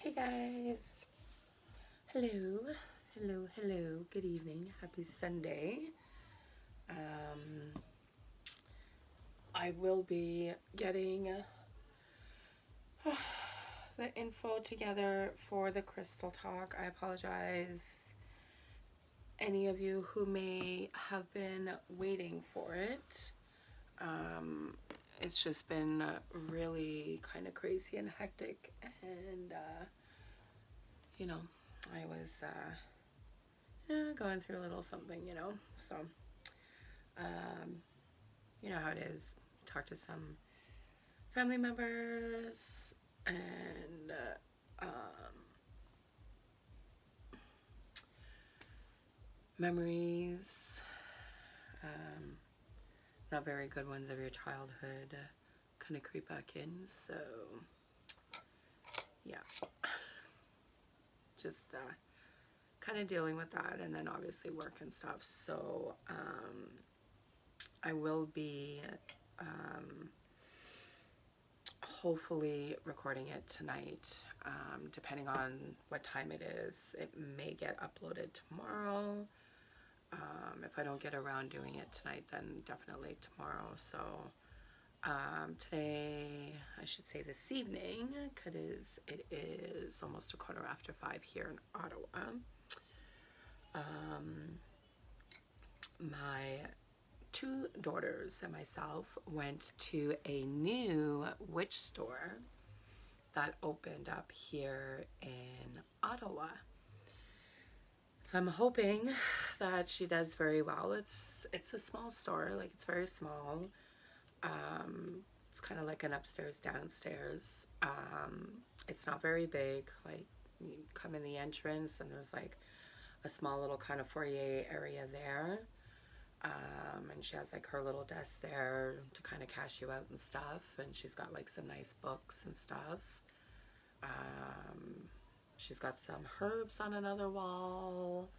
Hey guys. Hello. Hello. Good evening. Happy Sunday. I will be getting the info together for the crystal talk. I apologize, any of you who may have been waiting for it. It's just been really kind of crazy and hectic, and I was going through a little something, so you know how it is. Talk to some family members and memories, not very good ones of your childhood, kind of creep back in. So yeah, just kind of dealing with that, and then obviously work and stuff. So I will be hopefully recording it tonight. Depending on what time it is, it may get uploaded tomorrow. If I don't get around doing it tonight, then definitely tomorrow. So today, I should say this evening, because it is almost 5:15 here in Ottawa. My two daughters and myself went to a new witch store that opened up here in Ottawa. So I'm hoping that she does very well. It's a small store, like it's very small. It's kind of like an upstairs, downstairs. It's not very big. Like you come in the entrance and there's like a small little kind of foyer area there. And she has like her little desk there to kind of cash you out and stuff. And she's got like some nice books and stuff. She's got some herbs on another wall,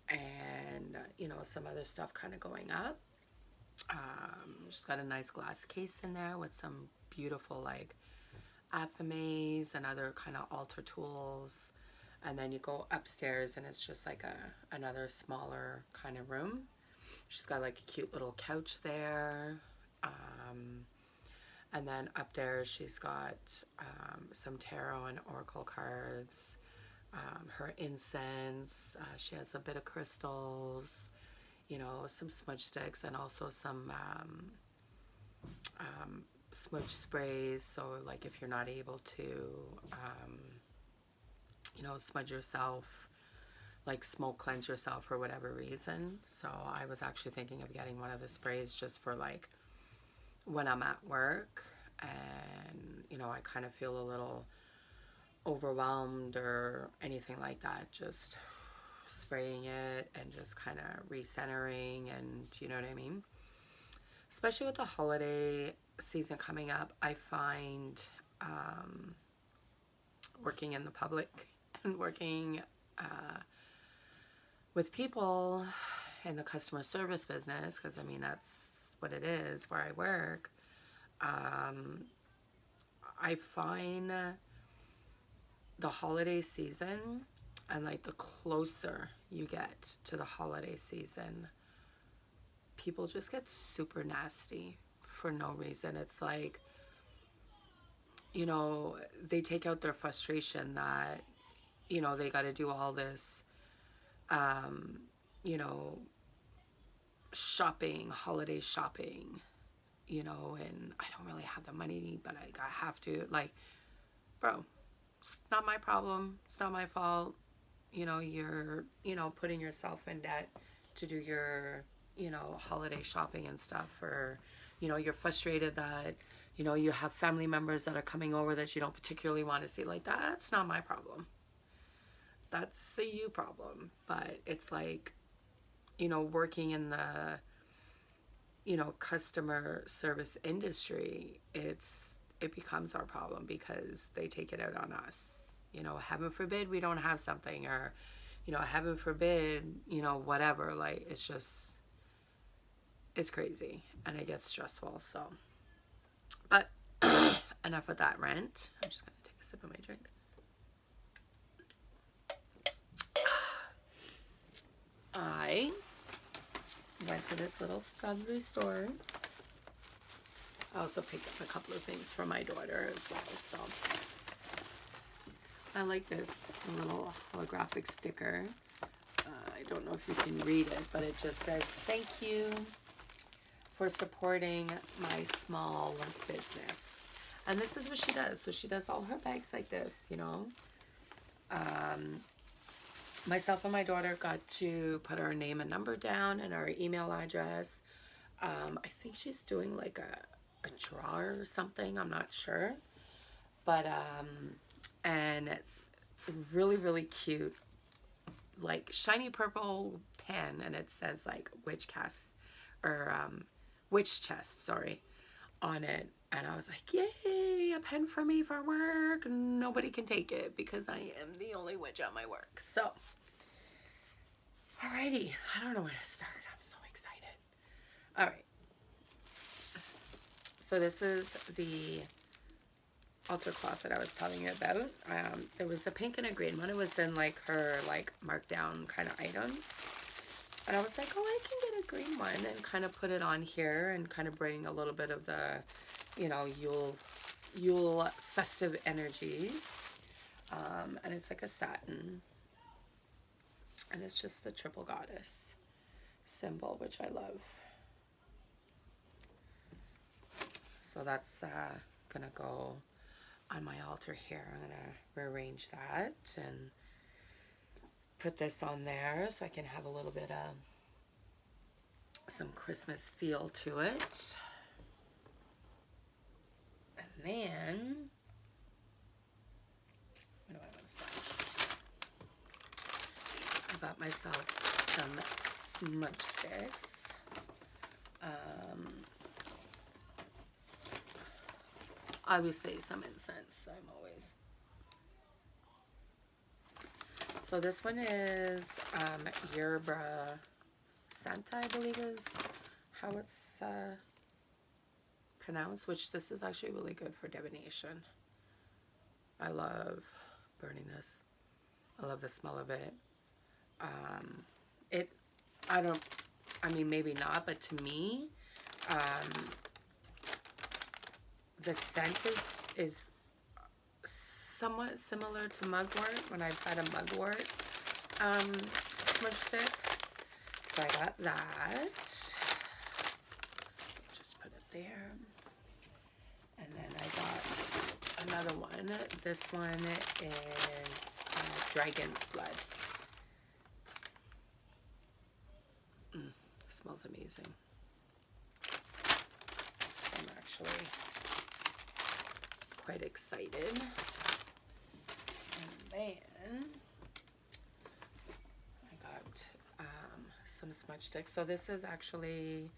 and some other stuff kind of going up. She's got a nice glass case in there with some beautiful like athames and other kind of altar tools. And then you go upstairs and it's just like another smaller kind of room. She's got like a cute little couch there. And then up there she's got some tarot and oracle cards, her incense. She has a bit of crystals, some smudge sticks, and also some smudge sprays. So like if you're not able to, smudge yourself, like smoke cleanse yourself for whatever reason. So I was actually thinking of getting one of the sprays just for like when I'm at work and I kind of feel a little overwhelmed or anything like that, just spraying it and just kind of recentering, and you know what I mean. Especially with the holiday season coming up, I find working in the public and working with people in the customer service business, because I mean that's what it is where I work. I find the holiday season, and like the closer you get to the holiday season, people just get super nasty for no reason. It's like, they take out their frustration that, they got to do all this, shopping, holiday shopping, and I don't really have the money, but I have to. Like, bro, it's not my problem. It's not my fault. You're, putting yourself in debt to do your, holiday shopping and stuff. Or, you're frustrated that, you have family members that are coming over that you don't particularly want to see. Like, that's not my problem. That's a you problem. But it's like, working in the, customer service industry, it becomes our problem because they take it out on us. Heaven forbid we don't have something, or, heaven forbid, whatever. Like, it's crazy and it gets stressful. So, but enough of that rant. I'm just going to take a sip of my drink. I went to this little ugly store. I also picked up a couple of things for my daughter as well. So I like this little holographic sticker. I don't know if you can read it, but it just says, "Thank you for supporting my small business." And this is what she does. So she does all her bags like this, you know. Myself and my daughter got to put our name and number down and our email address. I think she's doing like a draw or something. I'm not sure. But, and really, really cute, like shiny purple pen. And it says like witch chest, sorry, on it. And I was like, yay, a pen for me for work. Nobody can take it because I am the only witch at my work. So, alrighty. I don't know where to start. I'm so excited. All right. So this is the altar cloth that I was telling you about. There was a pink and a green one. It was in like her like markdown kind of items. And I was like, oh, I can get a green one and kind of put it on here and kind of bring a little bit of the, you know, Yule festive energies. And it's like a satin. And it's just the triple goddess symbol, which I love. So that's going to go on my altar here. I'm going to rearrange that and put this on there so I can have a little bit of some Christmas feel to it. And then, where do I want to start? I bought myself some smudge sticks. Obviously some incense. I'm always. So this one is Yerba Santa, I believe is how it's pronounced, which this is actually really good for divination. I love burning this. I love the smell of it. I mean, maybe not, but to me, the scent is somewhat similar to mugwort when I've had a mugwort smudge stick. So I got that. Just put it there. And then I got another one. This one is dragon's blood. Smells amazing. I'm actually quite excited. And then I got some smudge sticks. So this is actually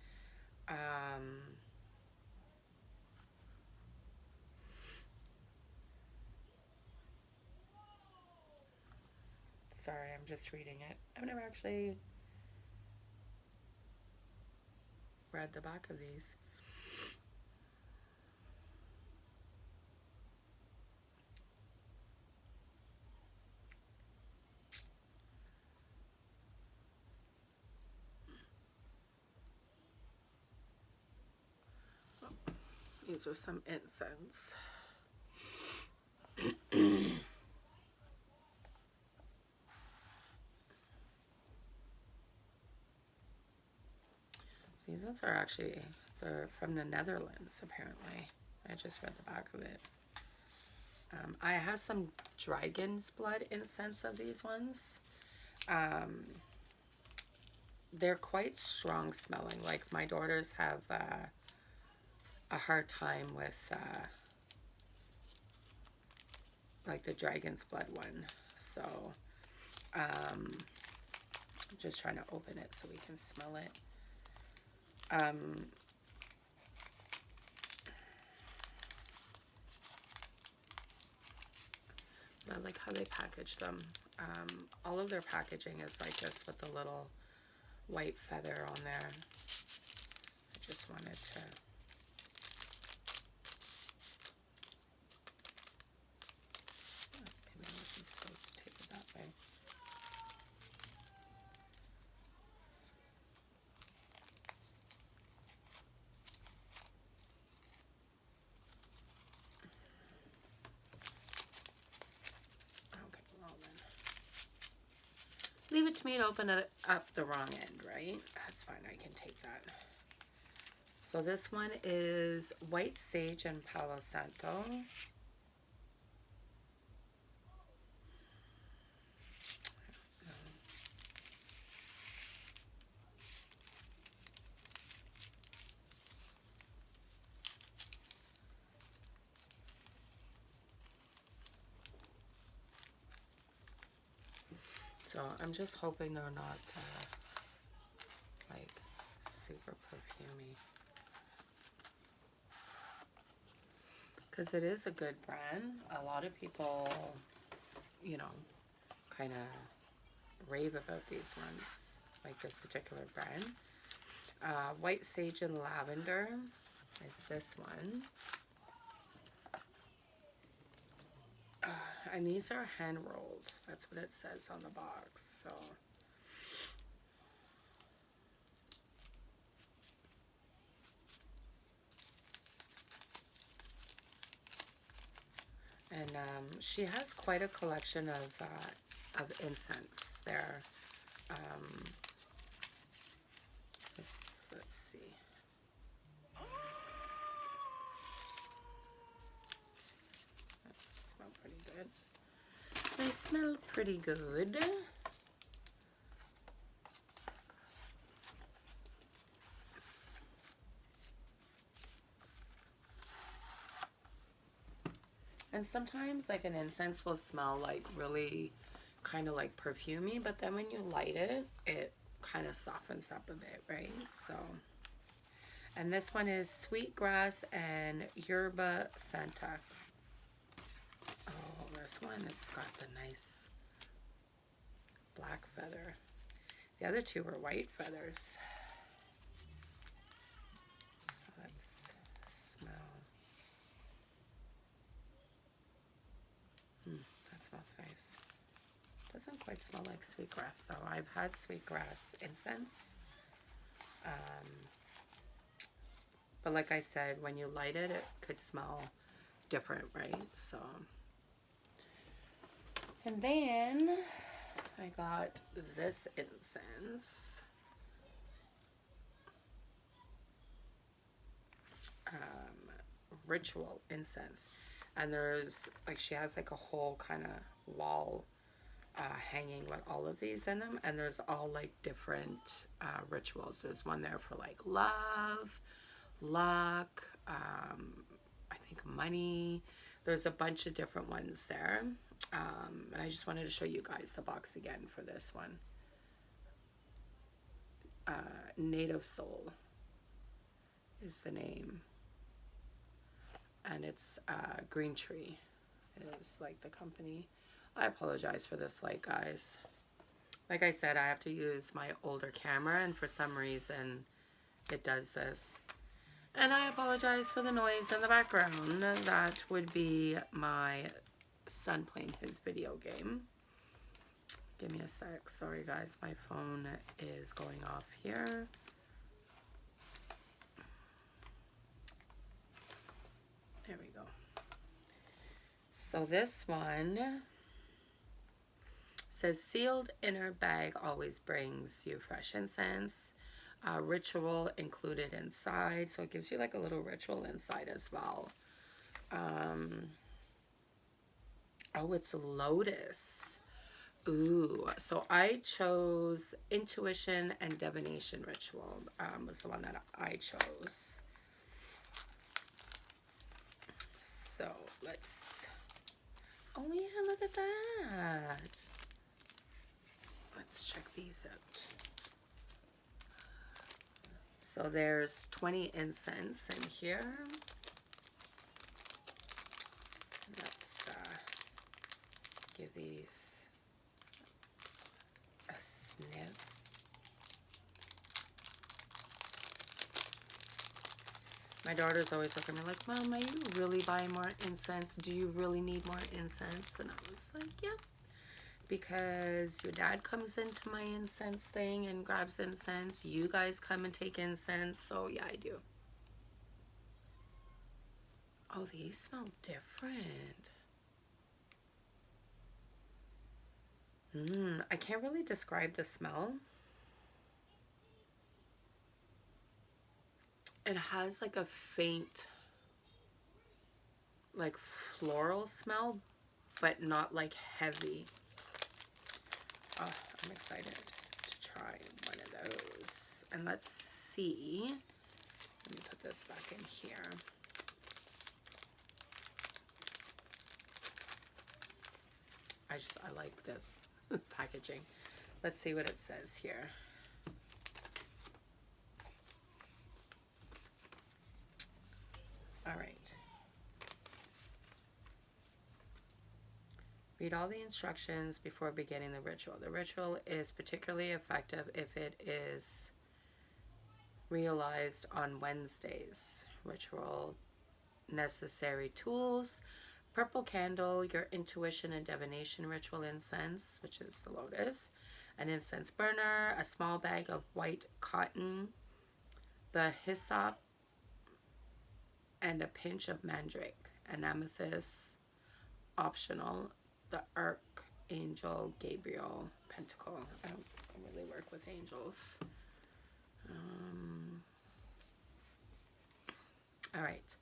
sorry, I'm just reading it. I've never actually read the back of these. These are some incense. These ones are actually, they're from the Netherlands, apparently. I just read the back of it. I have some dragon's blood incense of these ones. They're quite strong smelling. Like my daughters have a hard time with like the dragon's blood one. So I'm just trying to open it so we can smell it. I like how they package them. All of their packaging is like this with the little white feather on there. I just wanted to maybe I wasn't supposed to take it that way. leave it to me to open it up the wrong end, right? That's fine, I can take that. So this one is white sage and Palo Santo. So I'm just hoping they're not like super perfumey, because it is a good brand. A lot of people, you know, kind of rave about these ones, like this particular brand. White sage and lavender is this one. And these are hand rolled. That's what it says on the box. So and she has quite a collection of incense there. Let's see. They smell pretty good. They smell pretty good. And sometimes like an incense will smell like really kind of like perfumey, but then when you light it, it kind of softens up a bit, right? So, and this one is sweetgrass and yerba santa. Oh, this one, it's got the nice black feather. The other two were white feathers. So let's smell. That smells nice. Doesn't quite smell like sweetgrass though. I've had sweetgrass incense. But like I said, when you light it, it could smell different, right? So, and then I got this incense. Ritual incense. And there's, like, she has like a whole kind of wall hanging with all of these in them. And there's all like different rituals. There's one there for like love, luck, I think money. There's a bunch of different ones there. And I just wanted to show you guys the box again for this one. Native Soul is the name. And it's Green Tree is like the company. I apologize for this light, guys. Like I said, I have to use my older camera, and for some reason it does this. And I apologize for the noise in the background. That would be my son playing his video game. Give me a sec. Sorry guys, my phone is going off here. There we go. So this one says sealed inner bag always brings you fresh incense. Ritual included inside. So it gives you like a little ritual inside as well. Oh, it's lotus. Ooh, so I chose intuition and divination ritual was the one that I chose. So let's, oh yeah, look at that. Let's check these out. So there's 20 incense in here. Let's give these a sniff. My daughter's always looking at me like, Mom, are you really buying more incense? Do you really need more incense? And I was like, yeah. Because your dad comes into my incense thing and grabs incense. You guys come and take incense. So yeah, I do. Oh, these smell different. I can't really describe the smell. It has like a faint, like floral smell, but not like heavy. Oh, I'm excited to try one of those. And let's see. Let me put this back in here. I like this packaging. Let's see what it says here. All right. Read all the instructions before beginning the ritual. The ritual is particularly effective if it is realized on Wednesdays. Ritual necessary tools: purple candle, your intuition and divination ritual incense, which is the lotus, an incense burner, a small bag of white cotton, the hyssop, and a pinch of mandrake, an amethyst, optional, the archangel Gabriel pentacle. I don't really work with angels. All right.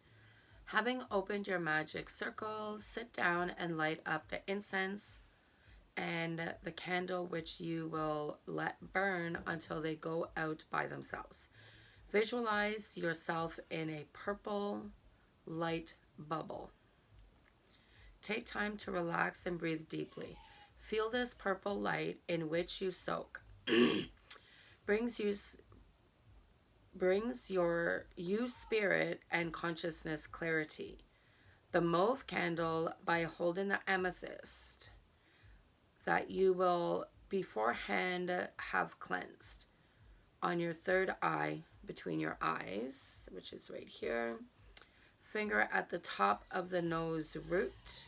Having opened your magic circle, sit down and light up the incense and the candle, which you will let burn until they go out by themselves. Visualize yourself in a purple light bubble. Take time to relax and breathe deeply. Feel this purple light in which you soak. brings your spirit and consciousness clarity. The mauve candle, by holding the amethyst that you will beforehand have cleansed on your third eye, between your eyes, which is right here, finger at the top of the nose root.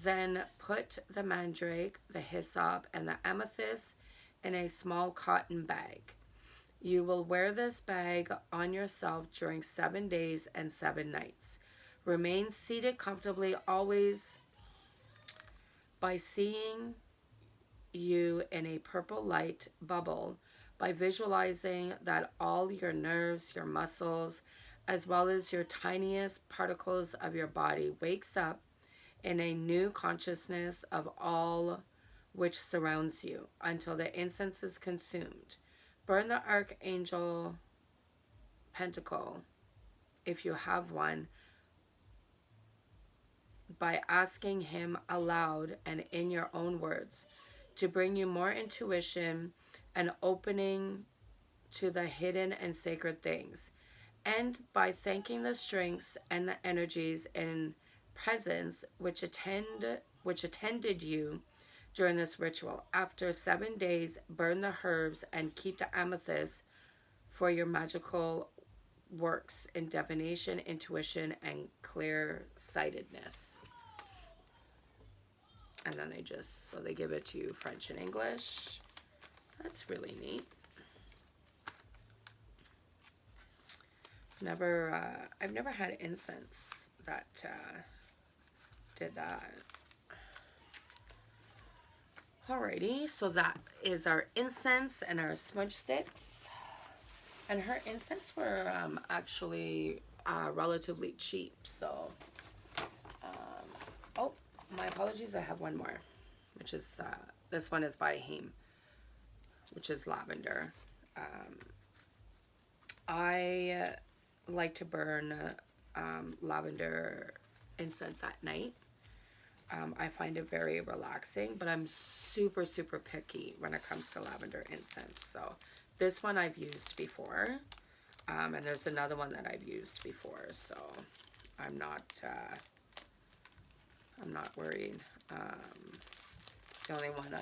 Then put the mandrake, the hyssop, and the amethyst in a small cotton bag. You will wear this bag on yourself during 7 days and 7 nights. Remain seated comfortably always by seeing you in a purple light bubble, by visualizing that all your nerves, your muscles, as well as your tiniest particles of your body wakes up in a new consciousness of all which surrounds you until the incense is consumed. Burn the archangel pentacle, if you have one, by asking him aloud and in your own words to bring you more intuition and opening to the hidden and sacred things, and by thanking the strengths and the energies in presence which attended you during this ritual. After 7 days, burn the herbs and keep the amethyst for your magical works in divination, intuition, and clear-sightedness. And then they give it to you French and English. That's really neat. I've never had incense that did that. Alrighty, so that is our incense and our smudge sticks. And her incense were actually relatively cheap. So, oh, my apologies. I have one more, which is this one is by Haim, which is lavender. I like to burn lavender incense at night. I find it very relaxing, but I'm super, super picky when it comes to lavender incense. So this one I've used before, and there's another one that I've used before. So I'm not worried. The only one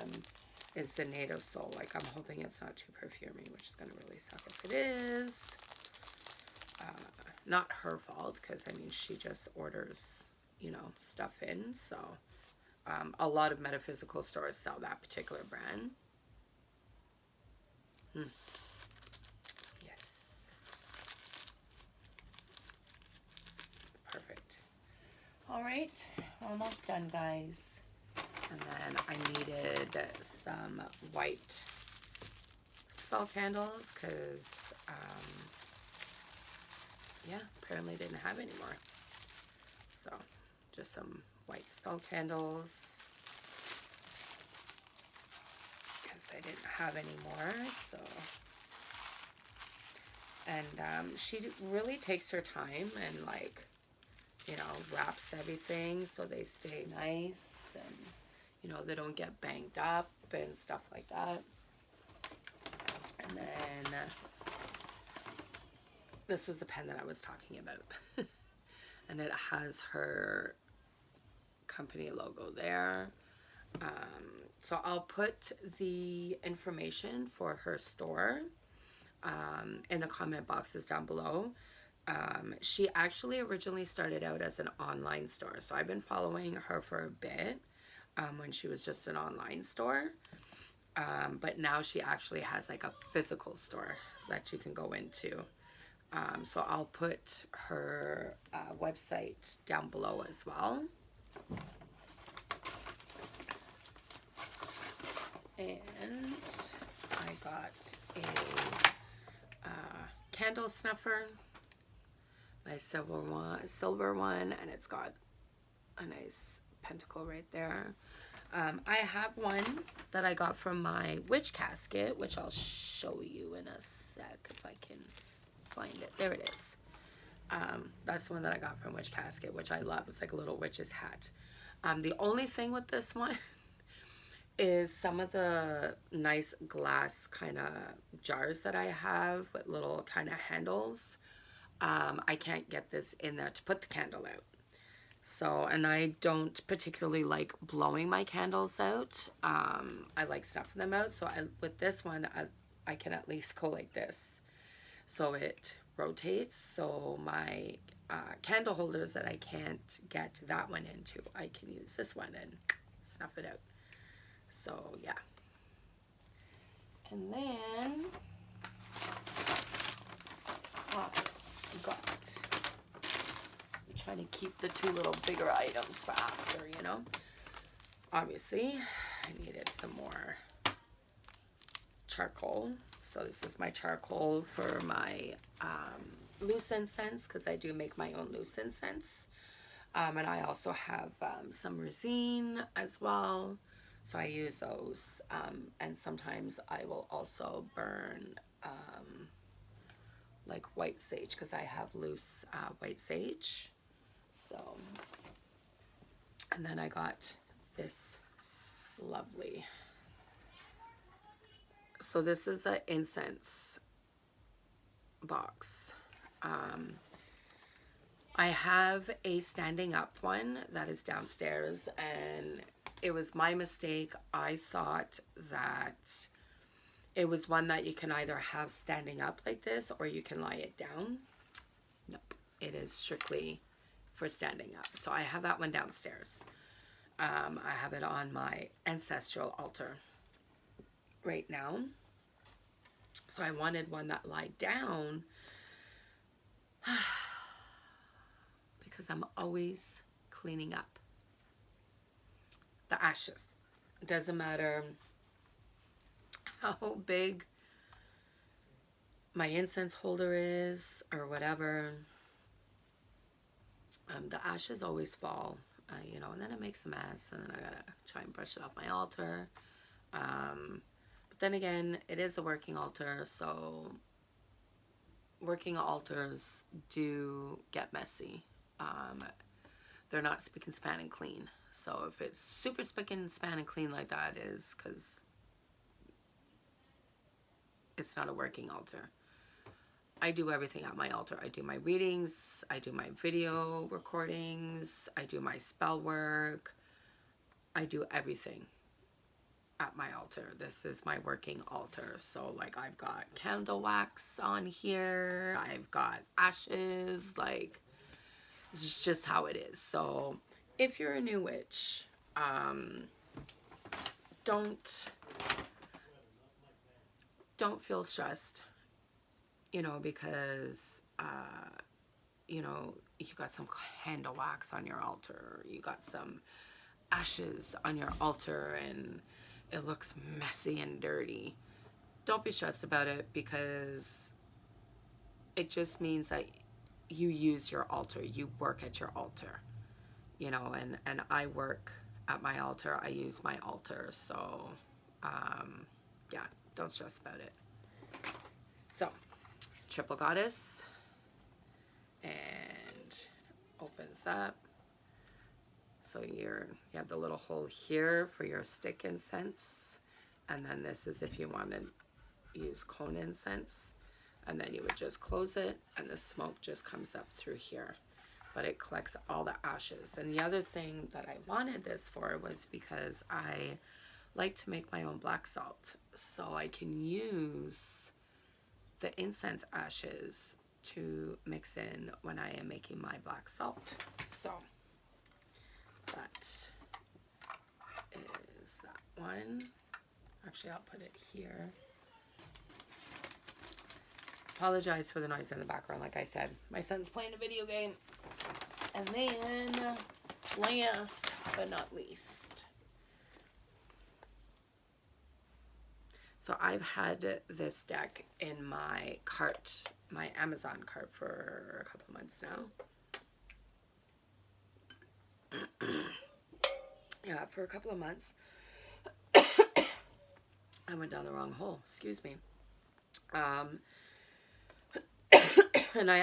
is the Native Soul. Like, I'm hoping it's not too perfumey, which is going to really suck if it is. Not her fault, because I mean, she just orders, you know, stuff in. So a lot of metaphysical stores sell that particular brand. Yes. Perfect. All right, almost done, guys. And then I needed some white spell candles because, yeah, apparently didn't have any more. So just some white spell candles because I didn't have any more. So, and she really takes her time and, like, you know, wraps everything so they stay nice and, you know, they don't get banged up and stuff like that. And then this is the pen that I was talking about. And it has her company logo there. So I'll put the information for her store in the comment boxes down below. She actually originally started out as an online store. So I've been following her for a bit when she was just an online store. But now she actually has like a physical store that you can go into. So I'll put her website down below as well. And I got a candle snuffer, nice silver one, and it's got a nice pentacle right there. I have one that I got from my witch casket, which I'll show you in a sec if I can find it. There it is. That's the one that I got from Witch Casket, which I love. It's like a little witch's hat. The only thing with this one is some of the nice glass kind of jars that I have with little kind of handles. I can't get this in there to put the candle out. So, and I don't particularly like blowing my candles out. I like stuffing them out. So with this one, I can at least go like this. So it rotates. So my candle holders that I can't get that one into, I can use this one and snuff it out. So yeah. And then I got, I'm trying to keep the two little bigger items for after, you know. Obviously, I needed some more charcoal. So this is my charcoal for my loose incense, because I do make my own loose incense. And I also have some resin as well. So I use those. And sometimes I will also burn like white sage, because I have loose white sage. So, and then I got this lovely. So this is an incense box. I have a standing up one that is downstairs, and it was my mistake. I thought that it was one that you can either have standing up like this or you can lie it down. Nope, it is strictly for standing up. So I have that one downstairs. I have it on my ancestral altar right now. So I wanted one that lied down because I'm always cleaning up the ashes. It doesn't matter how big my incense holder is or whatever. The ashes always fall, you know, and then it makes a mess, and then I gotta try and brush it off my altar. But then again, it is a working altar, so working altars do get messy. They're not spick and span and clean. So if it's super spick and span and clean like that, is because it's not a working altar. I do everything at my altar. I do my readings, I do my video recordings, I do my spell work, I do everything at my altar. This is my working altar. So like I've got candle wax on here, I've got ashes, like this is just how it is. So if you're a new witch, don't feel stressed, you know, because you know, you got some candle wax on your altar, you got some ashes on your altar and it looks messy and dirty, don't be stressed about it, because it just means that you use your altar, you work at your altar, you know, and I work at my altar, I use my altar. So yeah, don't stress about it. So triple goddess, and opens up. So you have the little hole here for your stick incense, and then this is if you want to use cone incense, and then you would just close it and the smoke just comes up through here, but it collects all the ashes. And the other thing that I wanted this for was because I like to make my own black salt, so I can use the incense ashes to mix in when I am making my black salt. So that is that one. Actually, I'll put it here. Apologize for the noise in the background. Like I said, my son's playing a video game. And then, last but not least, so I've had this deck in my cart, my Amazon cart, for a couple months now. Yeah, for a couple of months. I went down the wrong hole, excuse me. And I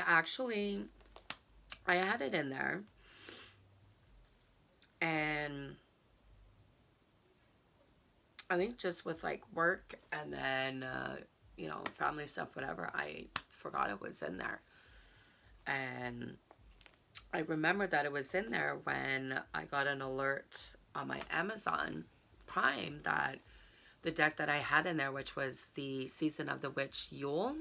had it in there, and I think just with like work and then you know, family stuff, whatever, I forgot it was in there. And I remembered that it was in there when I got an alert on my Amazon Prime that the deck that I had in there, which was the Season of the Witch Yule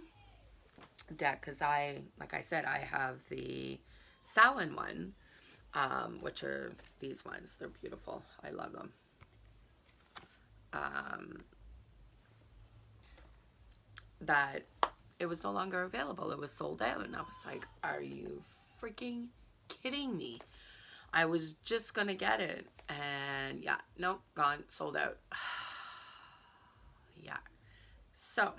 deck, because like I said, I have the Samhain one, which are these ones. They're beautiful. I love them. That it was no longer available. It was sold out. And I was like, are you freaking kidding me? I was just going to get it. And yeah, nope, gone, sold out. Yeah. So,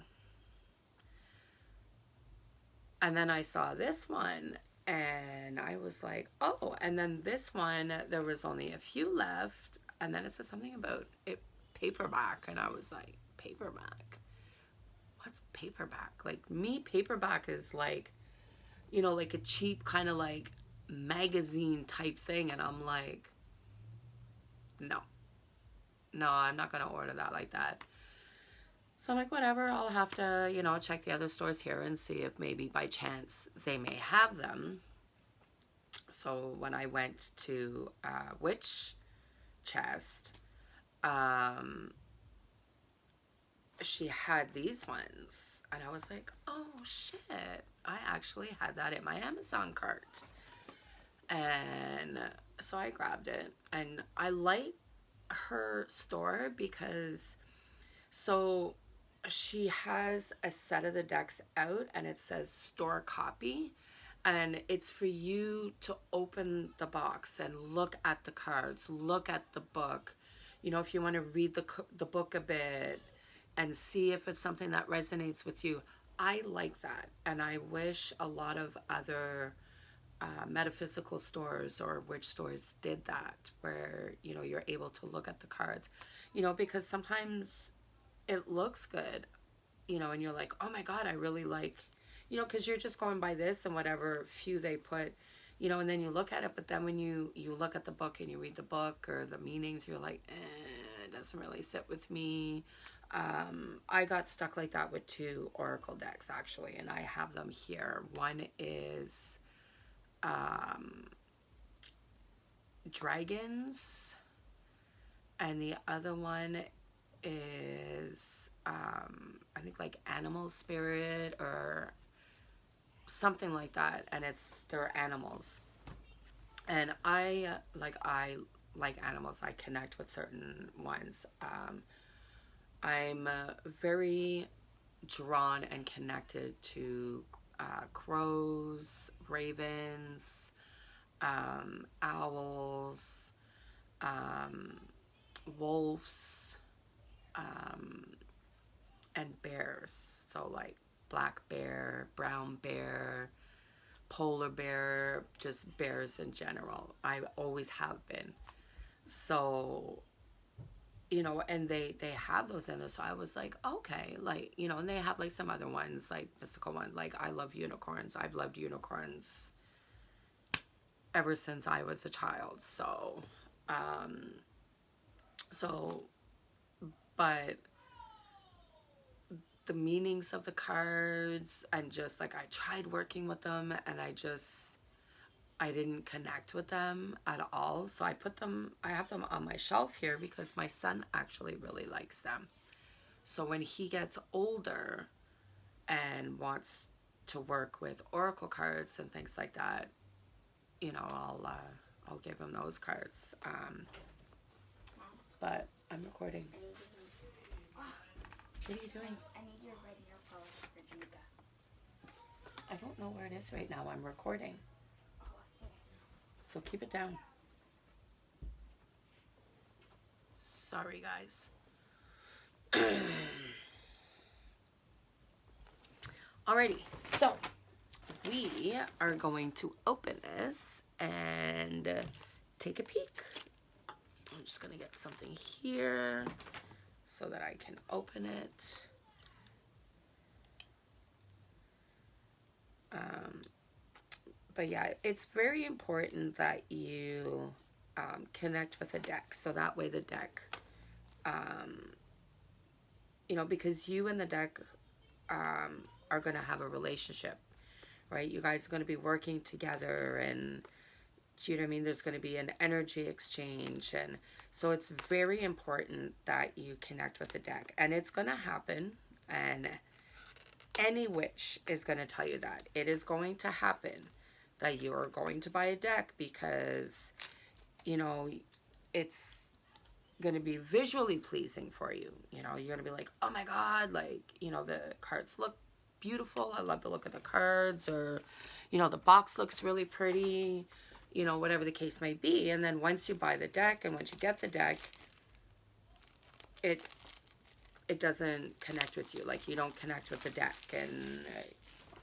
and then I saw this one and I was like, oh, and then this one, there was only a few left. And then it said something about it paperback. And I was like, paperback? What's paperback? Like, me, paperback is like, you know, like a cheap kind of like magazine type thing. And I'm like, no, I'm not going to order that like that. So I'm like, whatever, I'll have to, you know, check the other stores here and see if maybe by chance they may have them. So when I went to Witch Chest, she had these ones. And I was like, oh shit, I actually had that in my Amazon cart. And so I grabbed it. And I like her store because, so she has a set of the decks out and it says store copy, and it's for you to open the box and look at the cards, look at the book, you know, if you want to read the book a bit and see if it's something that resonates with you. I like that, and I wish a lot of other metaphysical stores or witch stores did that, where, you know, you're able to look at the cards, you know, because sometimes it looks good, you know, and you're like, oh my God, I really like, you know, because you're just going by this and whatever few they put, you know, and then you look at it, but then when you look at the book and you read the book or the meanings, you're like, it doesn't really sit with me. I got stuck like that with 2 oracle decks actually, and I have them here. One is dragons, and the other one is I think like animal spirit or something like that, and they're animals, and I like animals. I connect with certain ones. I'm very drawn and connected to crows, ravens, owls, um, wolves, um, and bears. So like black bear, brown bear, polar bear, just bears in general. I always have been. So, you know, and they have those in there. So I was like, okay, like, you know, and they have like some other ones, like mystical ones. Like I love unicorns. I've loved unicorns ever since I was a child. Um, so, but the meanings of the cards and just like I tried working with them and I didn't connect with them at all. So I have them on my shelf here because my son actually really likes them. So when he gets older and wants to work with oracle cards and things like that, you know, I'll give him those cards. But I'm recording. What are you doing? I need your red nail polish for Judah. I don't know where it is right now. I'm recording. So keep it down. Sorry, guys. Alrighty, so we are going to open this and take a peek. I'm just gonna get something here so that I can open it. But yeah, it's very important that you connect with the deck. So that way the deck, you know, because you and the deck are going to have a relationship, right? You guys are going to be working together and, do you know what I mean? There's going to be an energy exchange. And so it's very important that you connect with the deck. And it's going to happen. And any witch is going to tell you that. It is going to happen that you are going to buy a deck because, you know, it's going to be visually pleasing for you. You know, you're going to be like, oh my God, like, you know, the cards look beautiful. I love the look of the cards. Or, you know, the box looks really pretty, you know, whatever the case may be. And then once you buy the deck and once you get the deck, it doesn't connect with you. Like, you don't connect with the deck. And,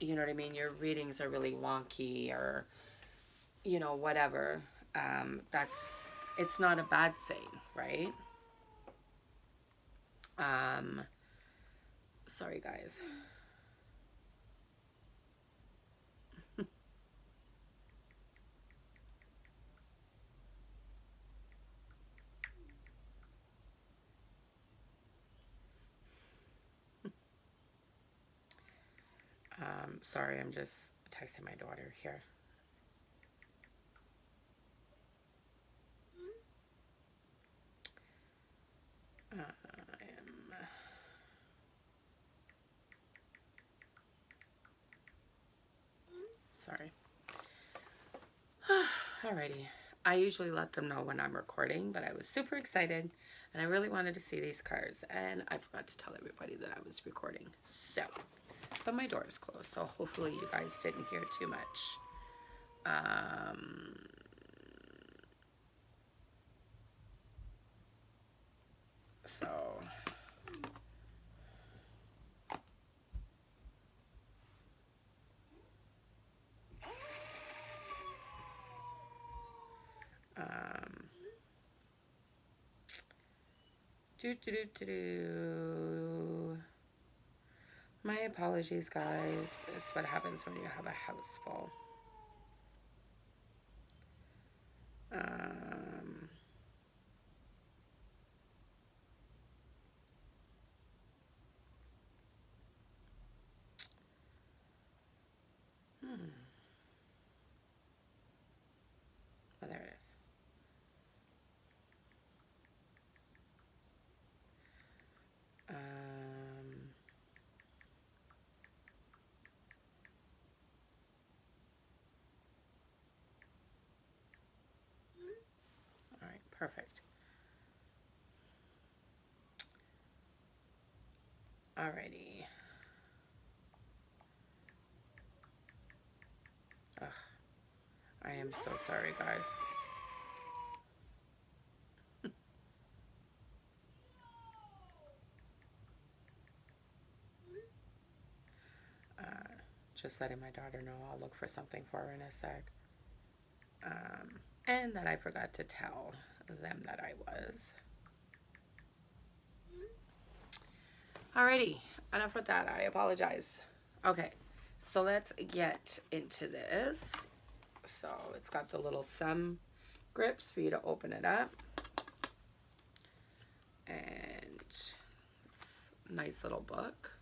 you know what I mean? Your readings are really wonky or, you know, whatever. It's not a bad thing, right? Sorry, guys. Sorry, I'm just texting my daughter here. Sorry. Alrighty. I usually let them know when I'm recording, but I was super excited and I really wanted to see these cards and I forgot to tell everybody that I was recording. So, but my door is closed, so hopefully you guys didn't hear too much. So my apologies, guys. It's what happens when you have a house full. Oh, there it is. All right, perfect. Alrighty. Ugh. I am so sorry, guys. just letting my daughter know I'll look for something for her in a sec. And that I forgot to tell them that I was. Alrighty, enough with that. I apologize. Okay, so let's get into this. So it's got the little thumb grips for you to open it up. And it's a nice little book.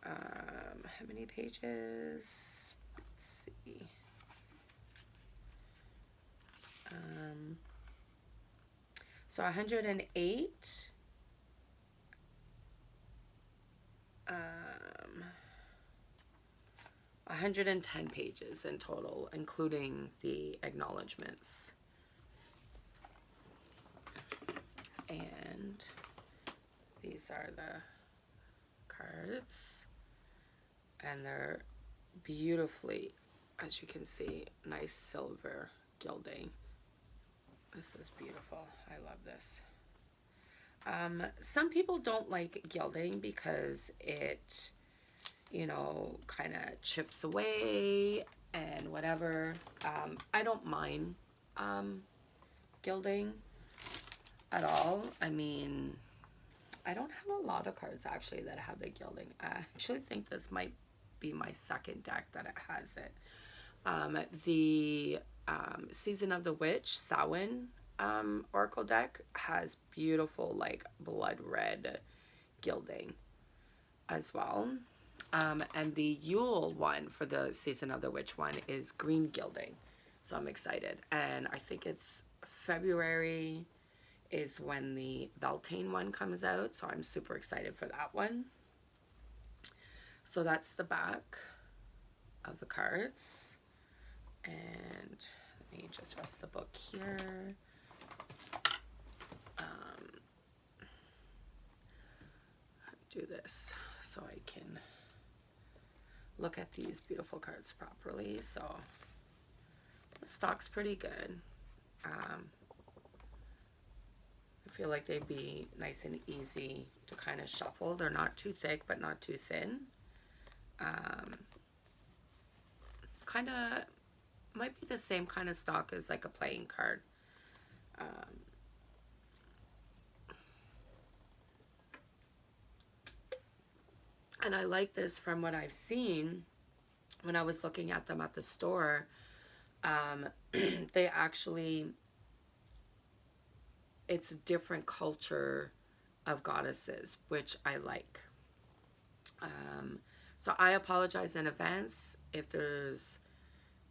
How many pages? Let's see. So 108. 110 pages in total, including the acknowledgements. And these are the cards. And they're beautifully, as you can see, nice silver gilding. This is beautiful. I love this. Some people don't like gilding because it, you know, kind of chips away and whatever. I don't mind gilding at all. I mean, I don't have a lot of cards actually that have the gilding. I actually think this might be my second deck that it has it. The Season of the Witch, Samhain Oracle deck has beautiful like blood red gilding as well. And the Yule one for the Season of the Witch one is green gilding. So I'm excited. And I think it's February is when the Beltane one comes out. So I'm super excited for that one. So that's the back of the cards. And let me just rest the book here. Do this so I can look at these beautiful cards properly. So the stock's pretty good. I feel like they'd be nice and easy to kind of shuffle. They're not too thick, but not too thin. Kind of might be the same kind of stock as like a playing card. And I like this from what I've seen when I was looking at them at the store. They actually, it's a different culture of goddesses, which I like. So I apologize in advance if there's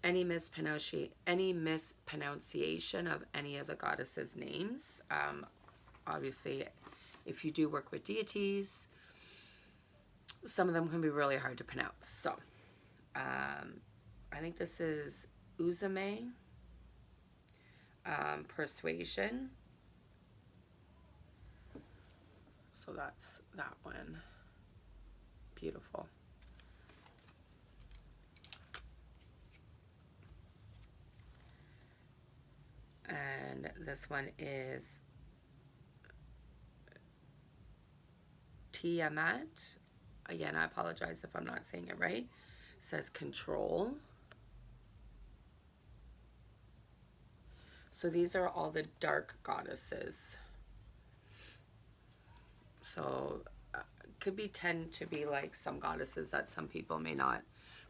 any mispronunciation of any of the goddesses' names. Obviously, if you do work with deities, some of them can be really hard to pronounce. So, I think this is Uzume, Persuasion. So that's that one. Beautiful. And this one is Tiamat. Again, I apologize if I'm not saying it right. It says Control. So these are all the dark goddesses. So tend to be like some goddesses that some people may not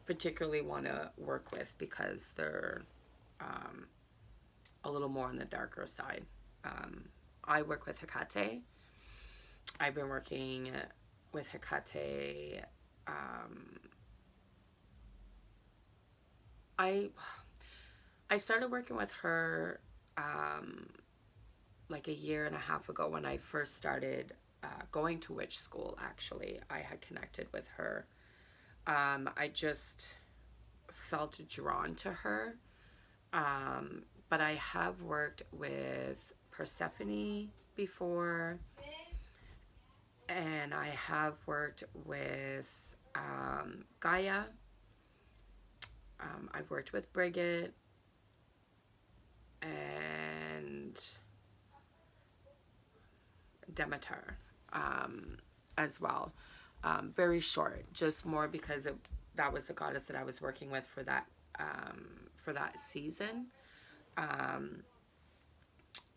particularly want to work with because they're a little more on the darker side. I work with Hecate. I've been working with Hecate. I started working with her like a year and a half ago when I first started going to witch school. Actually, I had connected with her. I just felt drawn to her. But I have worked with Persephone before, and I have worked with Gaia. I've worked with Brigid and Demeter as well. Very short, just more because it that was the goddess that I was working with for that season. Um,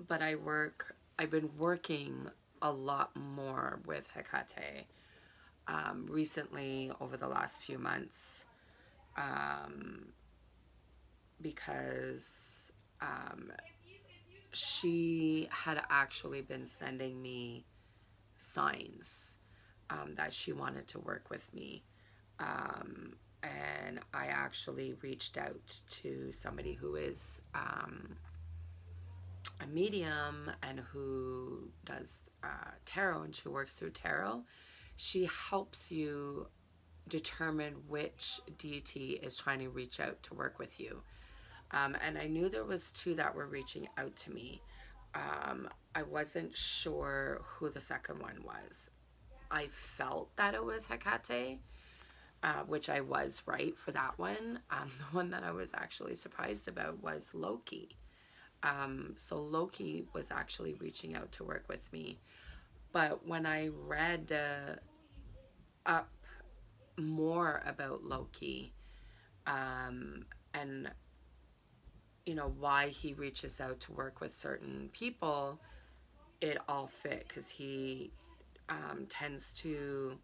but I've been working a lot more with Hecate recently over the last few months, um, because she had actually been sending me signs that she wanted to work with me. And I actually reached out to somebody who is a medium and who does tarot, and she works through tarot. She helps you determine which deity is trying to reach out to work with you. And I knew there was two that were reaching out to me. I wasn't sure who the second one was. I felt that it was Hecate, which I was right for that one. The one that I was actually surprised about was Loki. So Loki was actually reaching out to work with me. But when I read up more about Loki, and why he reaches out to work with certain people, it all fit, because he tends to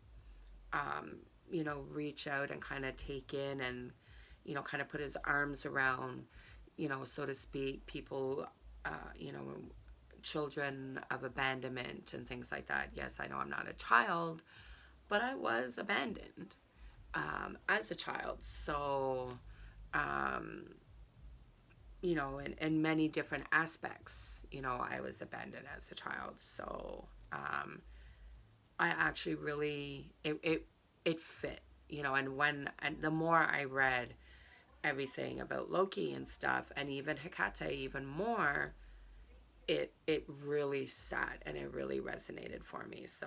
reach out and kind of take in and kind of put his arms around, so to speak, people, you know children of abandonment and things like that. Yes, I know I'm not a child, but I was abandoned as a child. So in many different aspects, I was abandoned as a child. So I actually really, it fit, and the more I read everything about Loki and stuff, and even Hecate even more, it really sat and it really resonated for me. So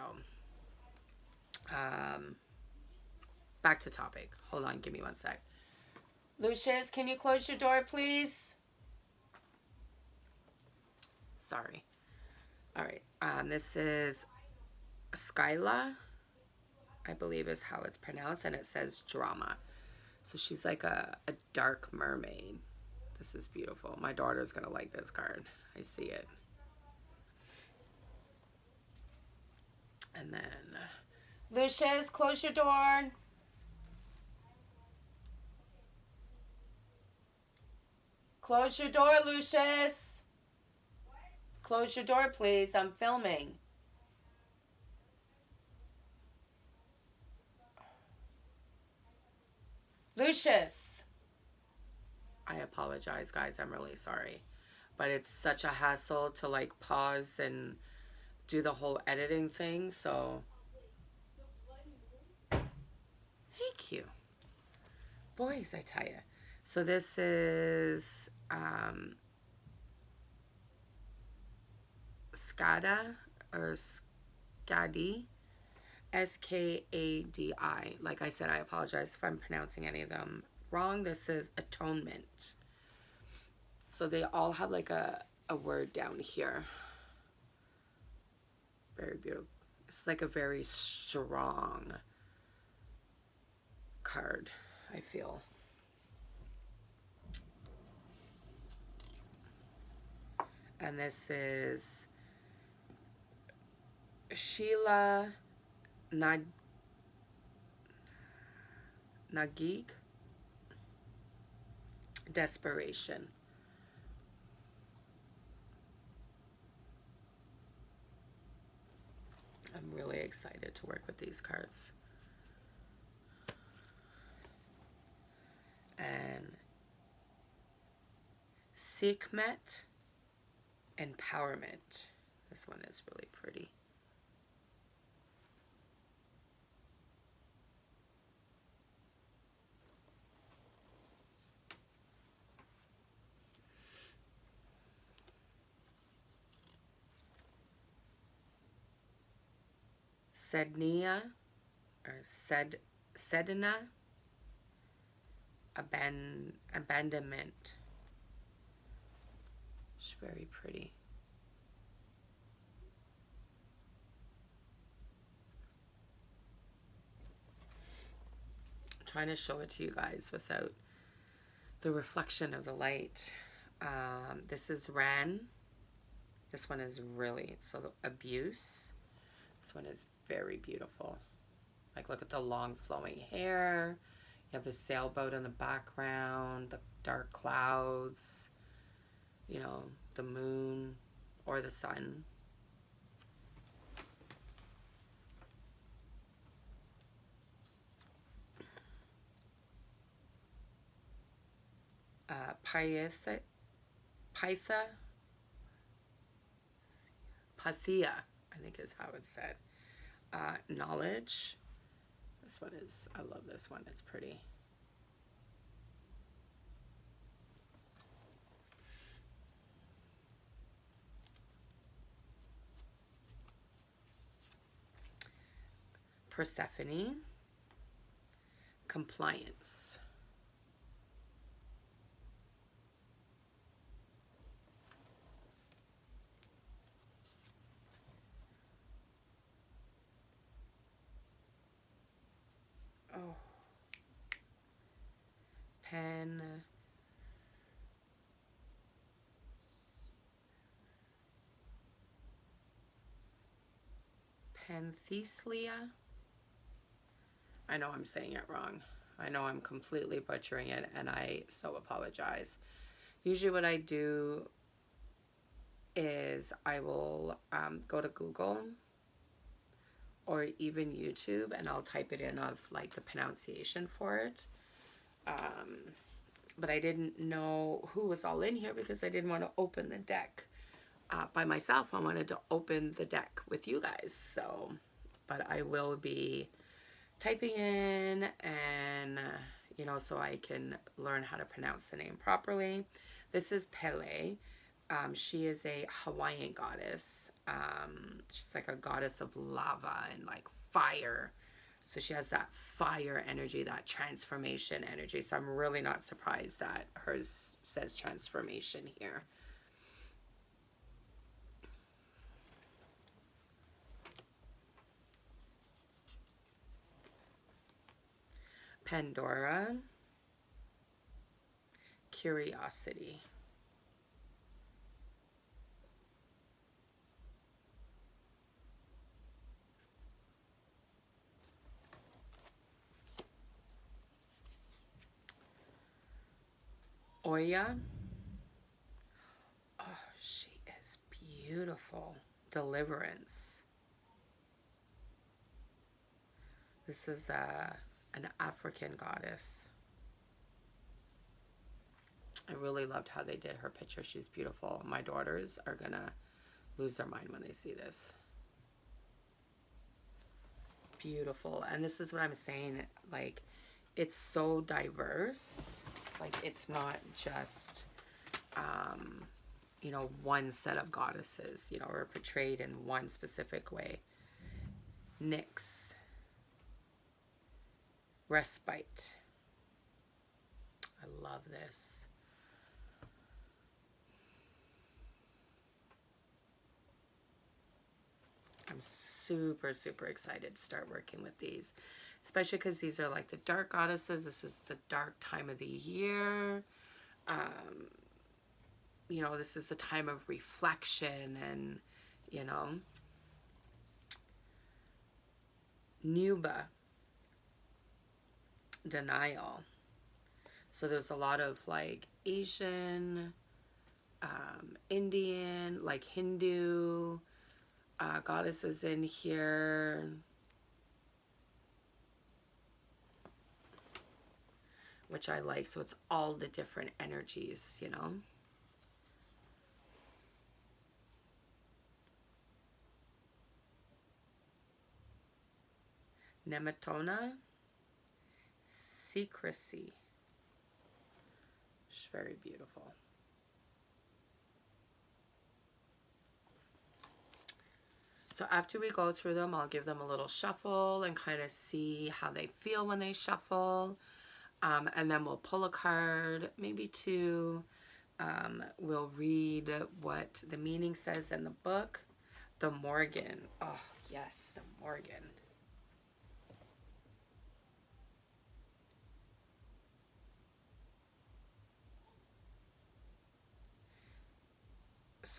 back to topic. Hold on, give me one sec. Lucius, can you close your door, please? Sorry. All right. This is Skyla, I believe is how it's pronounced, and it says drama. So she's like a dark mermaid. This is beautiful. My daughter's going to like this card. I see it. And then, Lucius, close your door. Close your door, Lucius. Close your door, please. I'm filming. Lucius. I apologize, guys. I'm really sorry. But it's such a hassle to like pause and do the whole editing thing. So, thank you. Boys, I tell you. So this is Skada or Skadi. Skadi. Like I said, I apologize if I'm pronouncing any of them wrong. This is atonement. So they all have like a word down here. Very beautiful. It's like a very strong card, I feel. And this is Sheila Nagig. Desperation. I'm really excited to work with these cards. And Sekhmet, empowerment. This one is really pretty. Sednia or Sedina, abandonment. It's very pretty. trying to show it to you guys without the reflection of the light. This is Ren. This one is really, so abuse. This one is very beautiful. Like, look at the long flowing hair. You have the sailboat in the background, the dark clouds, you know, the moon or the sun. Pythia, I think is how it's said. Knowledge. This one is, I love this one. It's pretty. Persephone. Compliance. Oh. Panthesia. I know I'm saying it wrong. I know I'm completely butchering it, and I so apologize. Usually what I do is I will go to Google or even YouTube, and I'll type it in of like the pronunciation for it. But I didn't know who was all in here because I didn't want to open the deck by myself. I wanted to open the deck with you guys. So, but I will be typing in and, you know, so I can learn how to pronounce the name properly. This is Pele. She is a Hawaiian goddess. She's like a goddess of lava and like fire. So she has that fire energy, that transformation energy. So I'm really not surprised that hers says transformation here. Pandora. Curiosity. Oya. Oh, she is beautiful. Deliverance. This is an African goddess. I really loved how they did her picture. She's beautiful. My daughters are gonna lose their mind when they see this. Beautiful. And this is what I'm saying, like, it's so diverse. Like, it's not just you know, one set of goddesses, you know, or portrayed in one specific way. Nyx. Respite. I love this. I'm super, super excited to start working with these, especially because these are like the dark goddesses. This is the dark time of the year. You know, this is a time of reflection and, you know, Nuba, denial. So there's a lot of like Asian, Indian, like Hindu goddesses in here. Which I like. So it's all the different energies, you know. Nematona. Secrecy. It's very beautiful. So after we go through them, I'll give them a little shuffle and kind of see how they feel when they shuffle. And then we'll pull a card, maybe two. We'll read what the meaning says in the book. The Morgan. Oh, yes, the Morgan.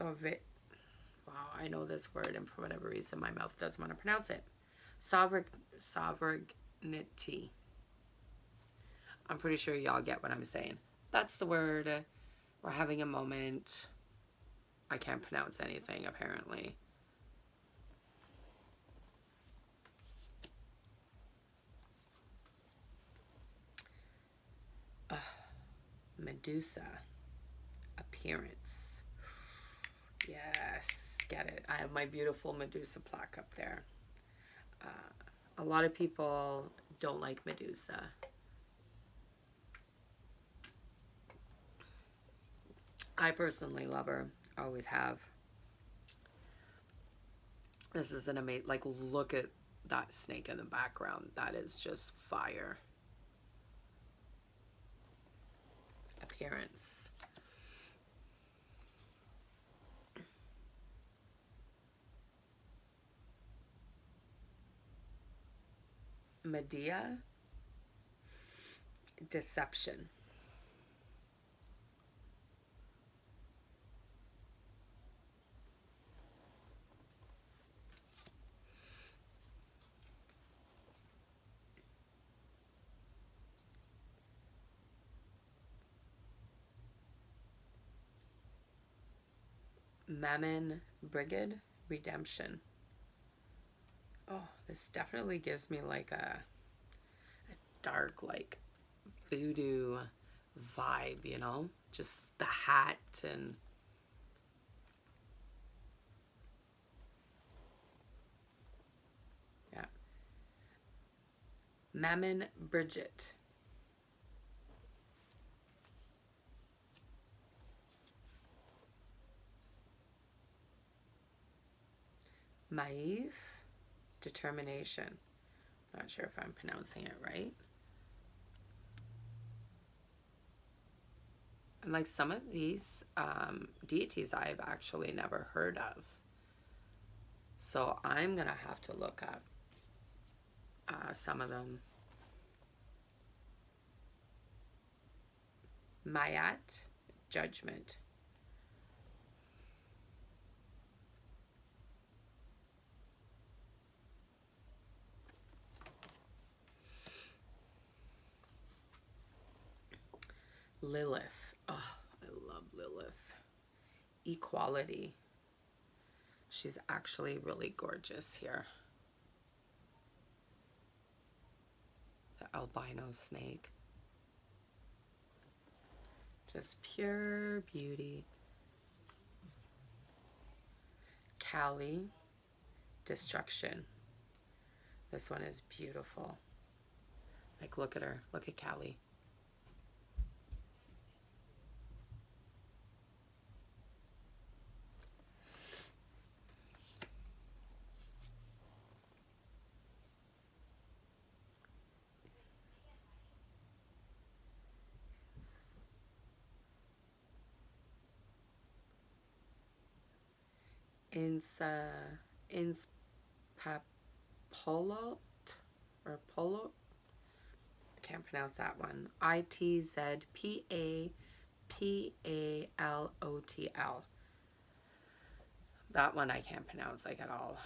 Wow, I know this word, and for whatever reason, my mouth doesn't want to pronounce it. Sovereignty. I'm pretty sure y'all get what I'm saying. That's the word. We're having a moment. I can't pronounce anything, apparently. Medusa. Appearance. Yes, get it. I have my beautiful Medusa plaque up there. A lot of people don't like Medusa. I personally love her. Always have. This is an amazing, like, look at that snake in the background. That is just fire. Appearance. Medea. Deception. Mammon Brigade. Redemption. Oh, this definitely gives me like a dark, like, voodoo vibe, you know? Just the hat and... yeah. Mammon Bridget. Maeve. Determination. Not sure if I'm pronouncing it right. And like some of these deities I've actually never heard of. So I'm going to have to look up some of them. Mayat. Judgment. Lilith. Oh, I love Lilith. Equality. She's actually really gorgeous here. The albino snake. Just pure beauty. Kali. Destruction. This one is beautiful. Like, look at her. Look at Kali. Inspapolot or Polo. I can't pronounce that one. Itzpapalotl. That one I can't pronounce like at all.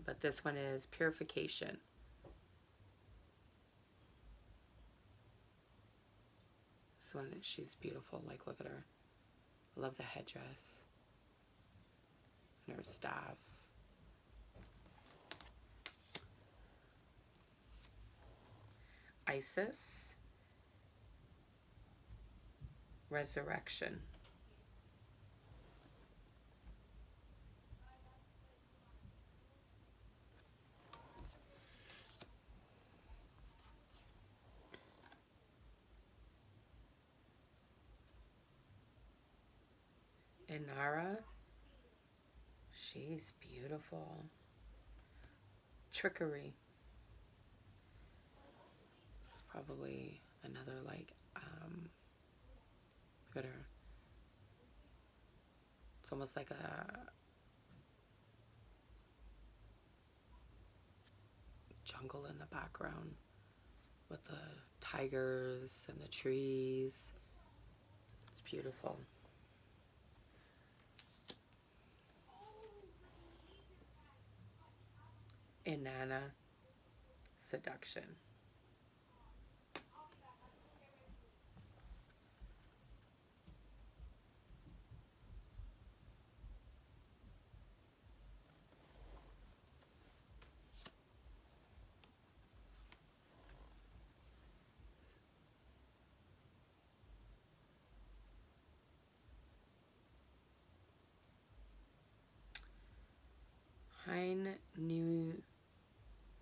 But this one is purification. This one, she's beautiful. Like, look at her. I love the headdress and her staff. Isis. Resurrection. Inara. She's beautiful. Trickery. It's probably another, like, look at her. It's almost like a jungle in the background with the tigers and the trees. It's beautiful. Inanna Seduction. Hein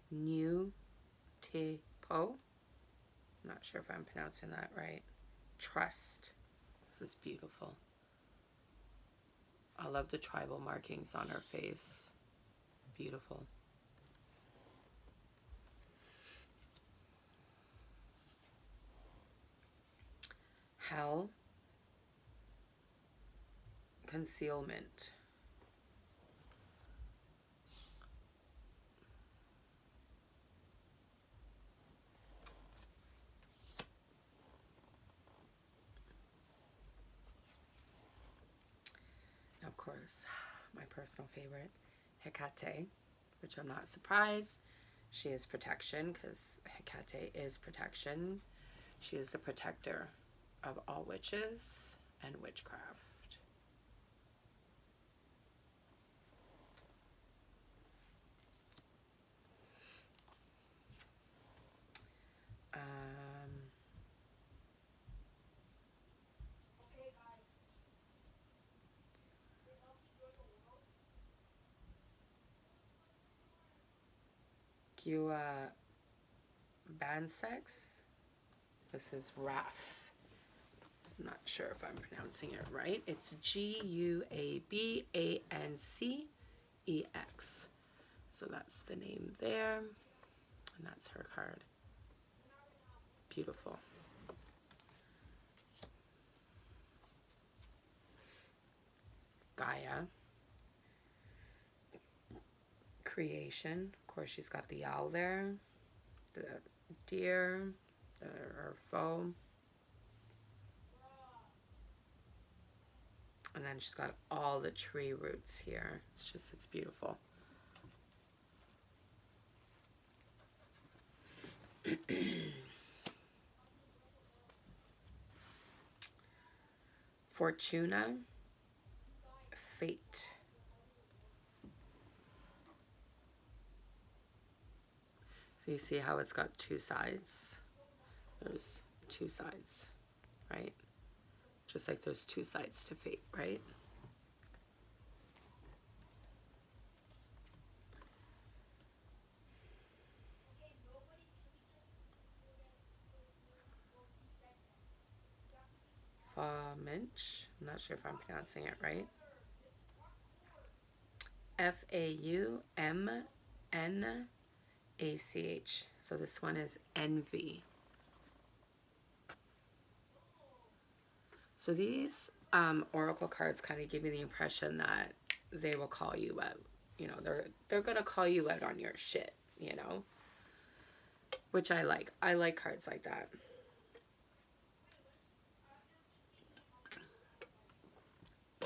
New Te Po. I'm not sure if I'm pronouncing that right. Trust. This is beautiful. I love the tribal markings on her face. Beautiful. Hell. Concealment. Of course, my personal favorite, Hecate, which I'm not surprised. She is protection because Hecate is protection. She is the protector of all witches and witchcraft. Gua Bansex. This is Wrath. I'm not sure if I'm pronouncing it right. It's Guabancex. So that's the name there. And that's her card. Beautiful. Gaia. Creation. Of course, she's got the owl there. The deer. Her foe. And then she's got all the tree roots here. It's beautiful. Fortuna. Fate. So you see how it's got two sides? There's two sides, right? Just like there's two sides to fate, right? Faumench. I'm not sure if I'm pronouncing it right. Faumnach. So this one is envy. So these oracle cards kind of give me the impression that they will call you out. You know, they're gonna call you out on your shit. You know, which I like. I like cards like that.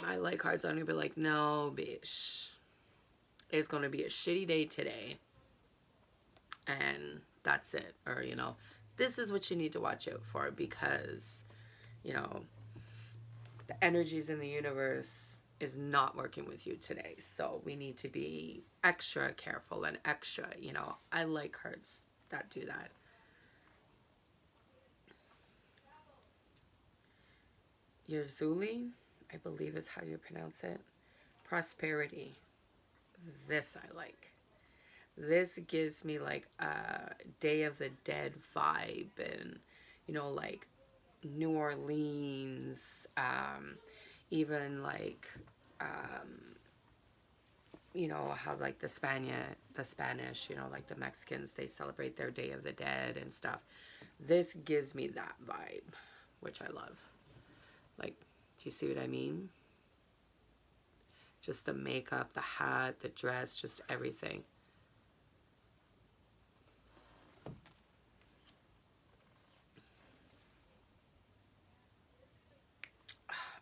I like cards that are gonna be like, no, bitch, it's gonna be a shitty day today, and that's it. Or you know, this is what you need to watch out for because, you know, the energies in the universe is not working with you today. So we need to be extra careful and extra, you know. I like cards that do that. Yerzuli, I believe is how you pronounce it. Prosperity. This I like. This gives me like a Day of the Dead vibe and, you know, like New Orleans, even like, you know, how like the Spanish, you know, like the Mexicans, they celebrate their Day of the Dead and stuff. This gives me that vibe, which I love. Like, do you see what I mean? Just the makeup, the hat, the dress, just everything.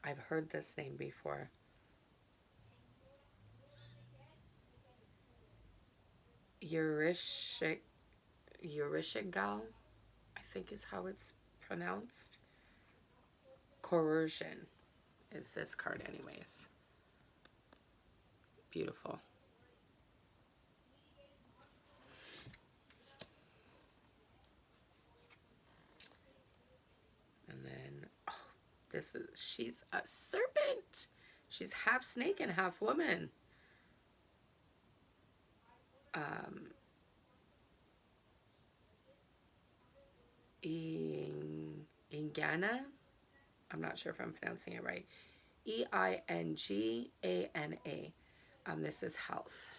I've heard this name before. Euryshik, Euryshiggal, I think is how it's pronounced. Coercion is this card anyways. Beautiful. And then, oh, she's a serpent. She's half snake and half woman. Ingana. I'm not sure if I'm pronouncing it right. Eingana. This is health.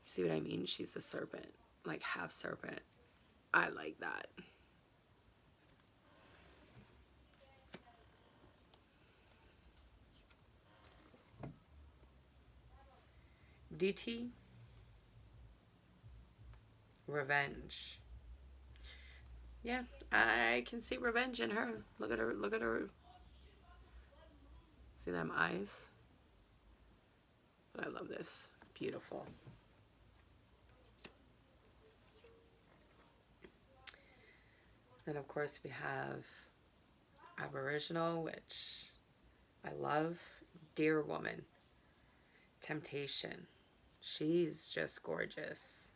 See what I mean? She's a serpent, like half serpent. I like that. DT. Revenge. Yeah, I can see revenge in her. Look at her. Look at her. See them eyes? But I love this. Beautiful. Then, of course, we have Aboriginal, which I love. Dear Woman. Temptation. She's just gorgeous.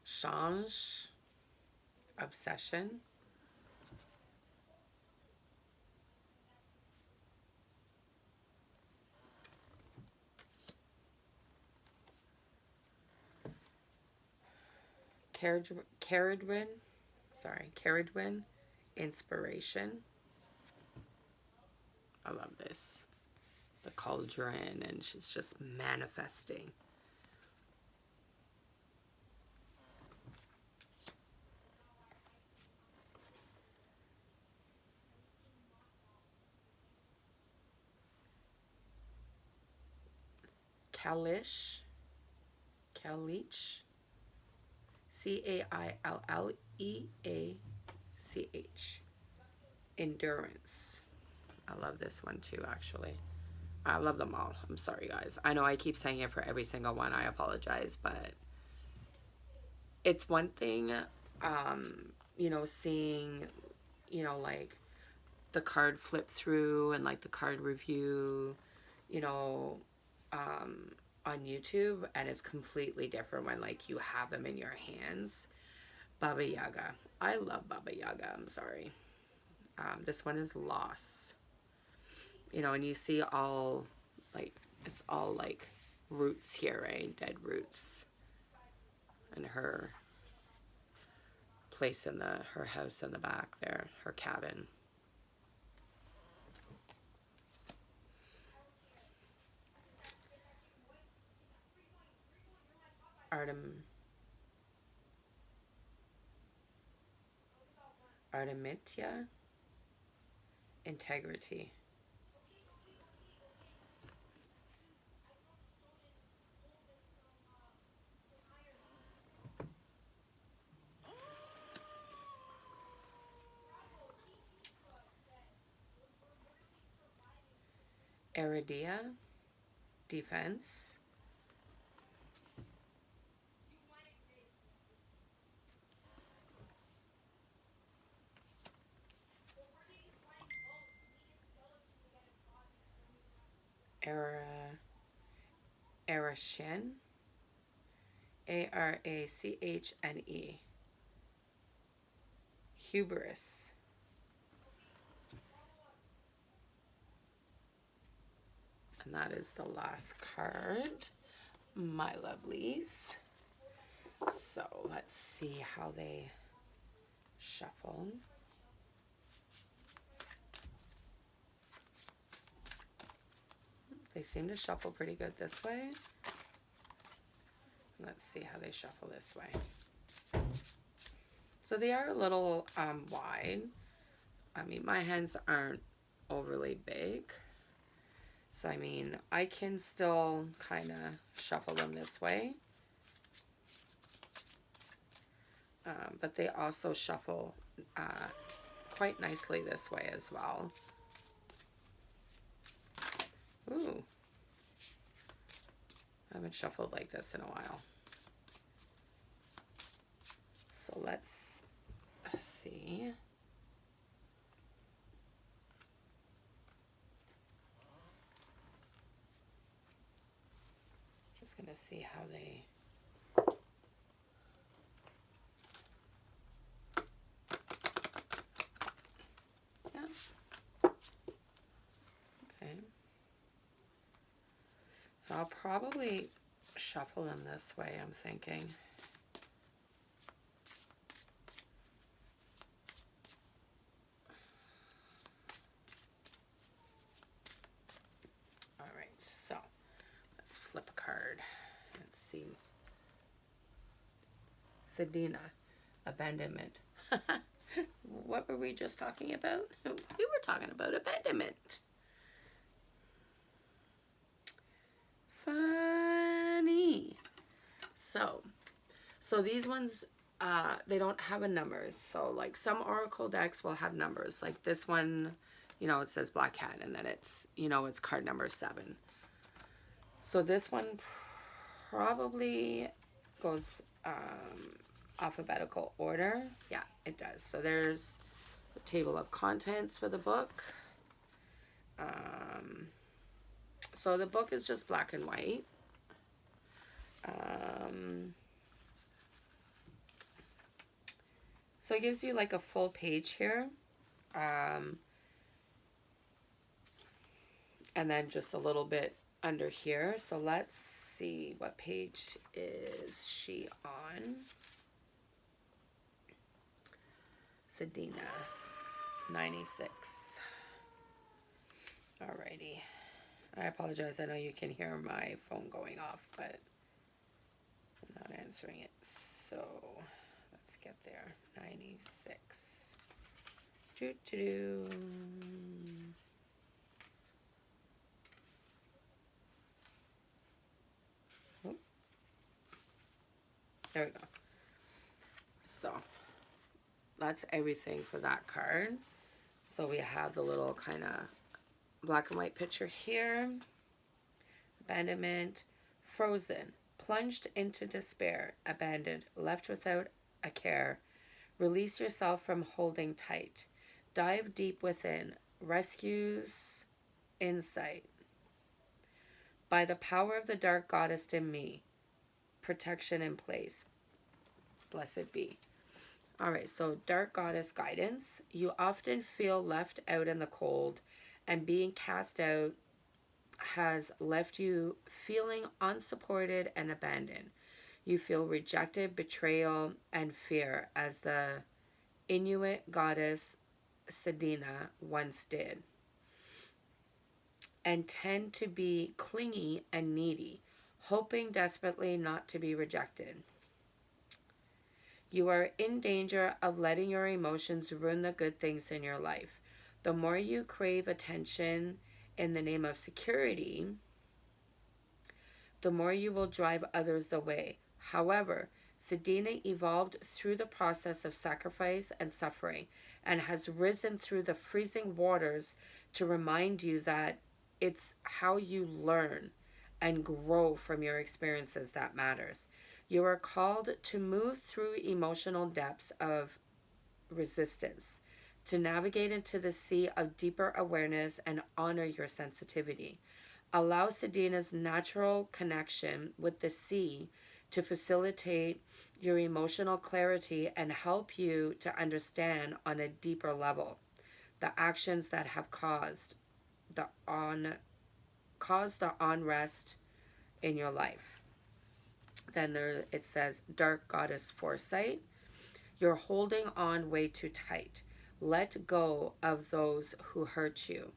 Change. Obsession. Caradwin. Caradwin. Inspiration. I love this. The cauldron, and she's just manifesting. Kalish. Cailleach. Endurance. I love this one too, actually. I love them all. I'm sorry, guys. I know I keep saying it for every single one. I apologize, but it's one thing, you know, seeing, you know, like the card flip through and like the card review, you know, on YouTube, and it's completely different when like you have them in your hands. Baba Yaga. I love Baba Yaga. I'm sorry. This one is Loss. You know, and you see all like, it's all like roots here, right? Dead roots. And her place in her house in the back there, her cabin. Artemisia. Integrity. Iridia. Defense. Arachne. Arachne. Hubris. And that is the last card, my lovelies. So let's see how they shuffle. They seem to shuffle pretty good this way. Let's see how they shuffle this way. So they are a little wide. I mean, my hands aren't overly big. So, I mean, I can still kind of shuffle them this way. but they also shuffle quite nicely this way as well. Ooh, I haven't shuffled like this in a while. So let's see. Just gonna see how they. Yeah. Okay. So I'll probably shuffle them this way, I'm thinking. All right, so let's flip a card and see. Sedina, abandonment. What were we just talking about? We were talking about abandonment. Funny. So these ones, they don't have a numbers. So like some oracle decks will have numbers. Like this one, you know, it says Black Cat, and then it's, you know, it's card number 7. So this one probably goes alphabetical order. Yeah, it does. So there's the table of contents for the book. So the book is just black and white. So it gives you like a full page here. And then just a little bit under here. So let's see, what page is she on? Sedina, 96. Alrighty. I apologize. I know you can hear my phone going off, but I'm not answering it. So let's get there. 96. Doo-doo-doo. Oh. There we go. So that's everything for that card. So we have the little kind of black and white picture here. Abandonment. Frozen. Plunged into despair. Abandoned. Left without a care. Release yourself from holding tight. Dive deep within. Rescues insight. By the power of the dark goddess in me. Protection in place. Blessed be. All right, so dark goddess guidance. You often feel left out in the cold, and being cast out has left you feeling unsupported and abandoned. You feel rejected, betrayal, and fear, as the Inuit goddess Sedina once did, and tend to be clingy and needy, hoping desperately not to be rejected. You are in danger of letting your emotions ruin the good things in your life. The more you crave attention in the name of security, the more you will drive others away. However, Sedina evolved through the process of sacrifice and suffering, and has risen through the freezing waters to remind you that it's how you learn and grow from your experiences that matters. You are called to move through emotional depths of resistance, to navigate into the sea of deeper awareness and honor your sensitivity. Allow Sedina's natural connection with the sea to facilitate your emotional clarity and help you to understand on a deeper level the actions that have caused the unrest in your life. Then there it says dark goddess foresight. You're holding on way too tight. Let go of those who hurt you.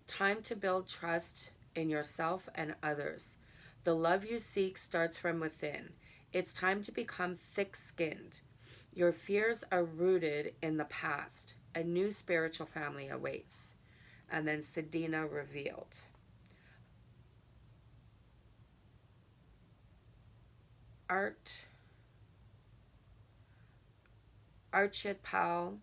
Time to build trust in yourself and others. The love you seek starts from within. It's time to become thick-skinned. Your fears are rooted in the past. A new spiritual family awaits. And then Sedina revealed. archipel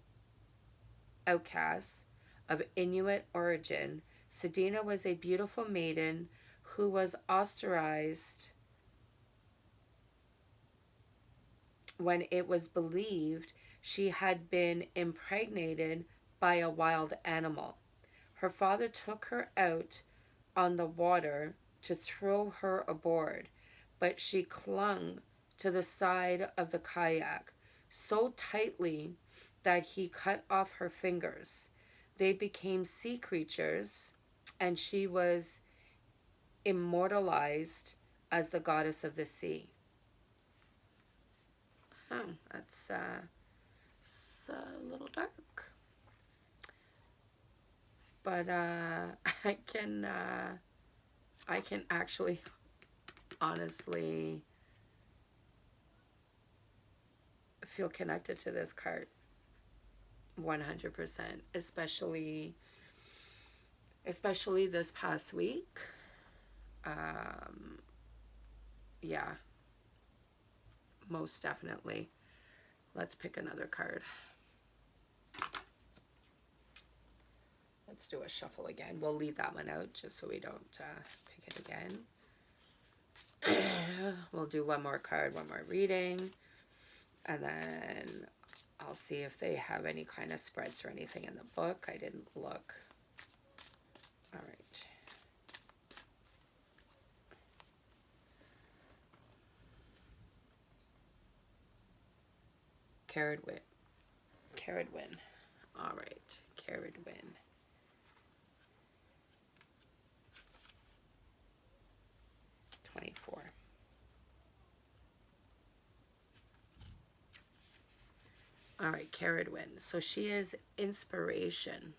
outcast of Inuit origin, Sedina was a beautiful maiden who was ostracized when it was believed she had been impregnated by a wild animal. Her father took her out on the water to throw her aboard, but she clung to the side of the kayak so tightly that he cut off her fingers. They became sea creatures, and she was immortalized as the goddess of the sea. Oh, that's it's a little dark, but I can actually honestly feel connected to this card 100%, especially this past week. Yeah, most definitely. Let's pick another card. Let's do a shuffle again. We'll leave that one out just so we don't pick it again. We'll do one more card, one more reading, and then I'll see if they have any kind of spreads or anything in the book. I didn't look. All right. Carrot win. All right. Carrot win. $24. All right, Carradwin. So she is inspiration.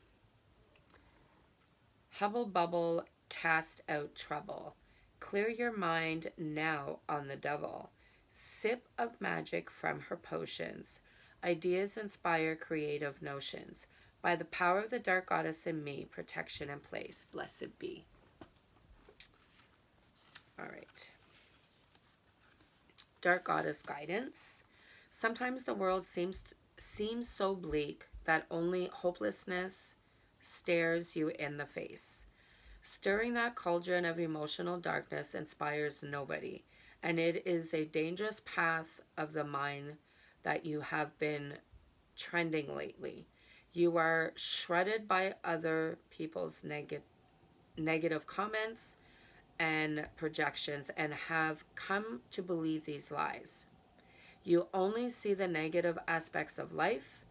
Hubble bubble, cast out trouble. Clear your mind now on the double. Sip of magic from her potions. Ideas inspire creative notions. By the power of the dark goddess in me, protection in place. Blessed be. All right. Dark goddess guidance. Sometimes the world seems so bleak that only hopelessness stares you in the face. Stirring that cauldron of emotional darkness inspires nobody, and it is a dangerous path of the mind that you have been trending lately. You are shredded by other people's negative comments and projections and have come to believe these lies. You only see the negative aspects of life.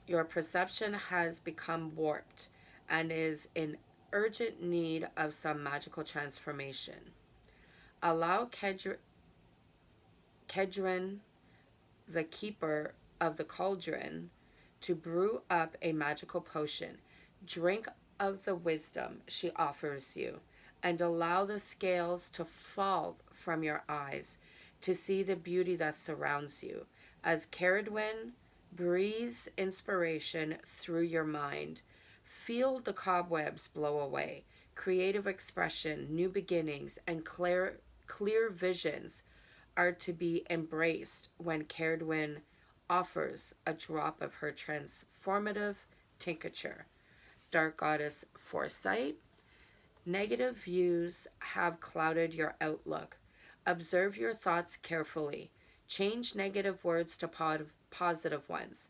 Your perception has become warped and is in urgent need of some magical transformation. Allow Kedron, the keeper of the cauldron, to brew up a magical potion. Drink of the wisdom she offers you, and allow the scales to fall from your eyes to see the beauty that surrounds you. As Carradwin breathes inspiration through your mind, feel the cobwebs blow away. Creative expression, new beginnings, and clear visions are to be embraced when Carradwin offers a drop of her transformative tincture. Dark Goddess Foresight. Negative views have clouded your outlook. Observe your thoughts carefully. Change negative words to positive ones.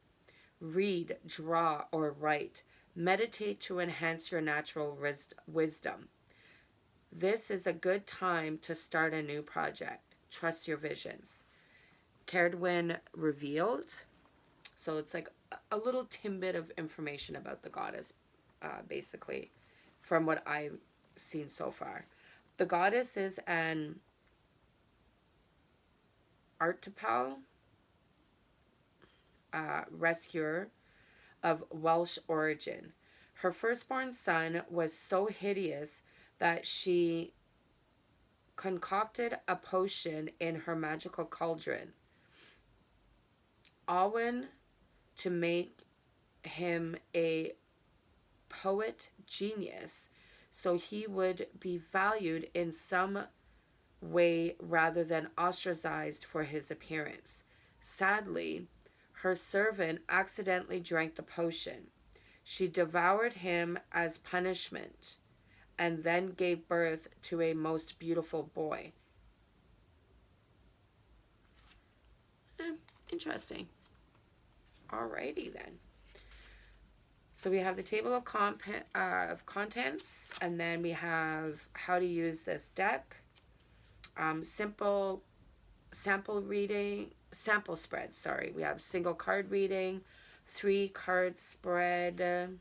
Read, draw, or write. Meditate to enhance your natural wisdom. This is a good time to start a new project. Trust your visions. Carradwin revealed. So it's like a little tidbit of information about the goddess, basically, from what I've seen so far. The goddess is an archipel rescuer of Welsh origin. Her firstborn son was so hideous that she concocted a potion in her magical cauldron. Alwyn to make him a poet genius so he would be valued in some way rather than ostracized for his appearance. Sadly, Her servant accidentally drank the potion. She devoured him as punishment and then gave birth to a most beautiful boy. Eh, interesting. Alrighty then. So we have the table of contents, and then we have how to use this deck. Simple sample reading, sample spread. Sorry, we have single card reading, 3-card spread.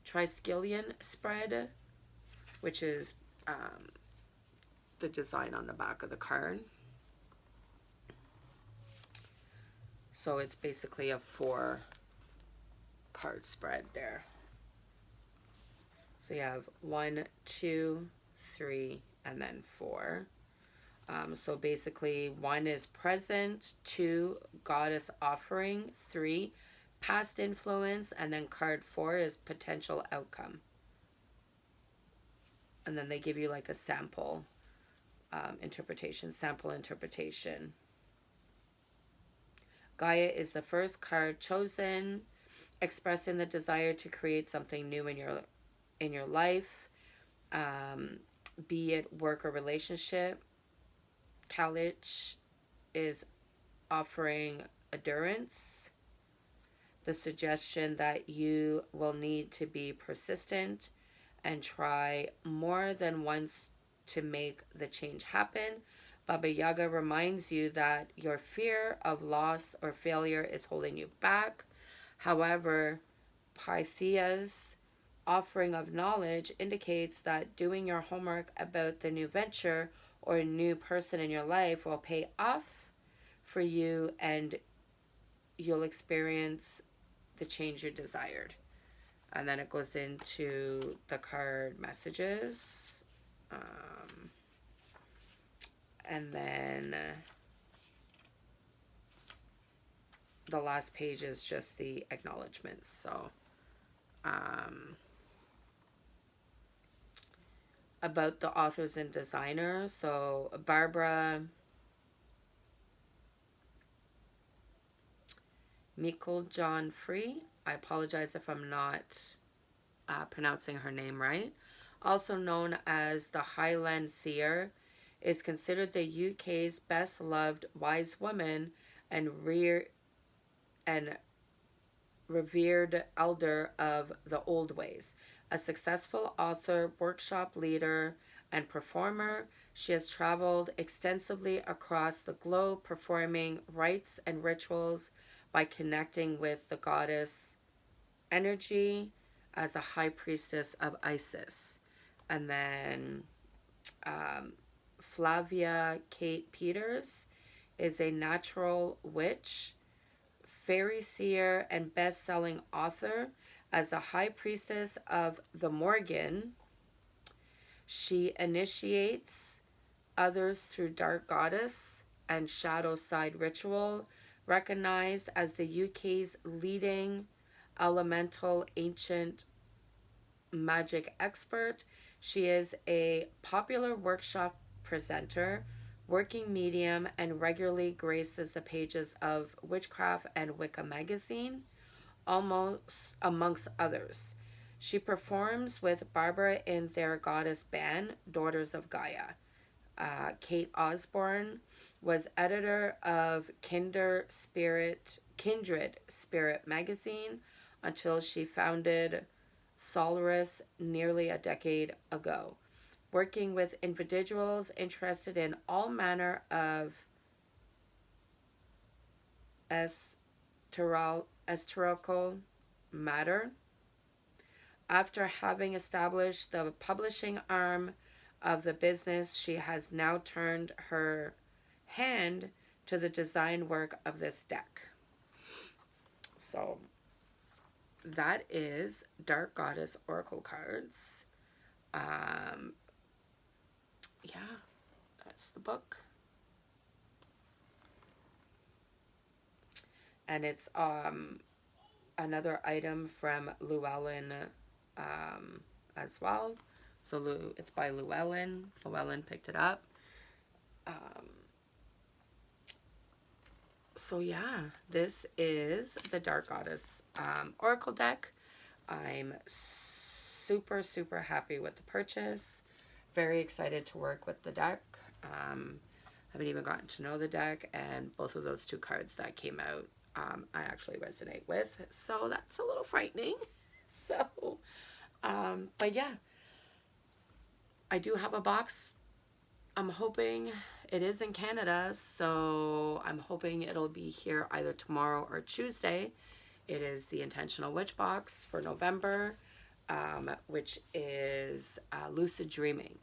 Triskelion spread, which is the design on the back of the card. So it's basically a 4-card spread there. So you have 1, 2, 3, and then 4. So basically 1 is present, 2, goddess offering, 3, past influence, and then card 4 is potential outcome. And then they give you like a sample sample interpretation. Gaia is the first card chosen, expressing the desire to create something new in your life, be it work or relationship. Kalich is offering endurance, the suggestion that you will need to be persistent and try more than once to make the change happen. Baba Yaga reminds you that your fear of loss or failure is holding you back. However, Pythia's offering of knowledge indicates that doing your homework about the new venture or a new person in your life will pay off for you, and you'll experience the change you desired. And then it goes into the card messages. And then the last page is just the acknowledgements. So about the authors and designers. So Barbara Meiklejohn Free. I apologize if I'm not pronouncing her name right. Also known as the Highland Seer, is considered the UK's best loved wise woman and revered elder of the old ways. A successful author, workshop leader, and performer, she has traveled extensively across the globe performing rites and rituals by connecting with the goddess energy as a high priestess of Isis. And then Flavia Kate Peters is a natural witch, fairy seer, and best-selling author. As a high priestess of the Morgan, she initiates others through dark goddess and shadow side ritual. Recognized as the UK's leading elemental ancient magic expert, she is a popular workshop presenter, working medium, and regularly graces the pages of Witchcraft and Wicca magazine, amongst others. She performs with Barbara in their goddess band, Daughters of Gaia. Kate Osborne was editor of Kindred Spirit magazine until she founded Solaris nearly a decade ago, working with individuals interested in all manner of esoterical matter. After having established the publishing arm of the business, she has now turned her hand to the design work of this deck. So that is Dark Goddess Oracle cards. Yeah, that's the book. And it's another item from Llewellyn as well. So it's by Llewellyn. Llewellyn picked it up. So yeah, this is the Dark Goddess Oracle deck. I'm super happy with the purchase. Very excited to work with the deck. Haven't even gotten to know the deck, and both of those two cards that came out, I actually resonate with. So that's a little frightening. So, but yeah, I do have a box. I'm hoping it is in Canada, so I'm hoping it'll be here either tomorrow or Tuesday. It is the Intentional Witch box for November, which is Lucid Dreaming,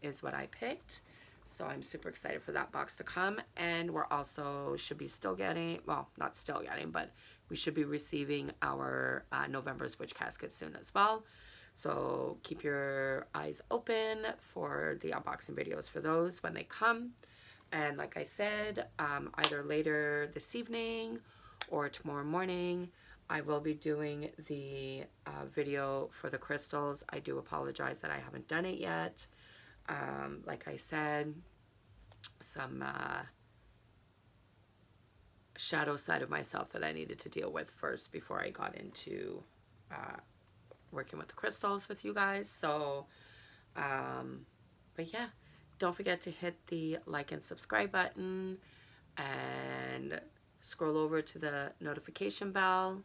is what I picked. So I'm super excited for that box to come. And we're also should be still getting, well, not still getting, but we should be receiving our November's Witch Casket soon as well. So keep your eyes open for the unboxing videos for those when they come. And like I said, either later this evening or tomorrow morning, I will be doing the video for the crystals. I do apologize that I haven't done it yet. Like I said, some shadow side of myself that I needed to deal with first before I got into working with the crystals with you guys. So, but yeah, don't forget to hit the like and subscribe button and scroll over to the notification bell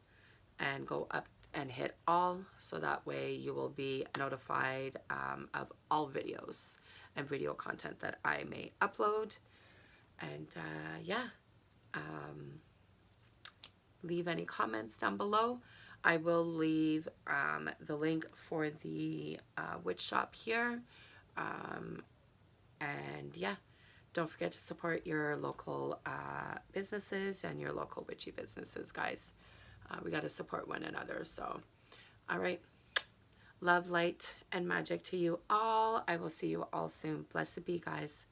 and go up and hit all, so that way you will be notified of all videos and video content that I may upload. And yeah, leave any comments down below. I will leave the link for the witch shop here. And yeah, don't forget to support your local businesses and your local witchy businesses, guys. We got to support one another. So, all right. Love, light, and magic to you all. I will see you all soon. Blessed be, guys.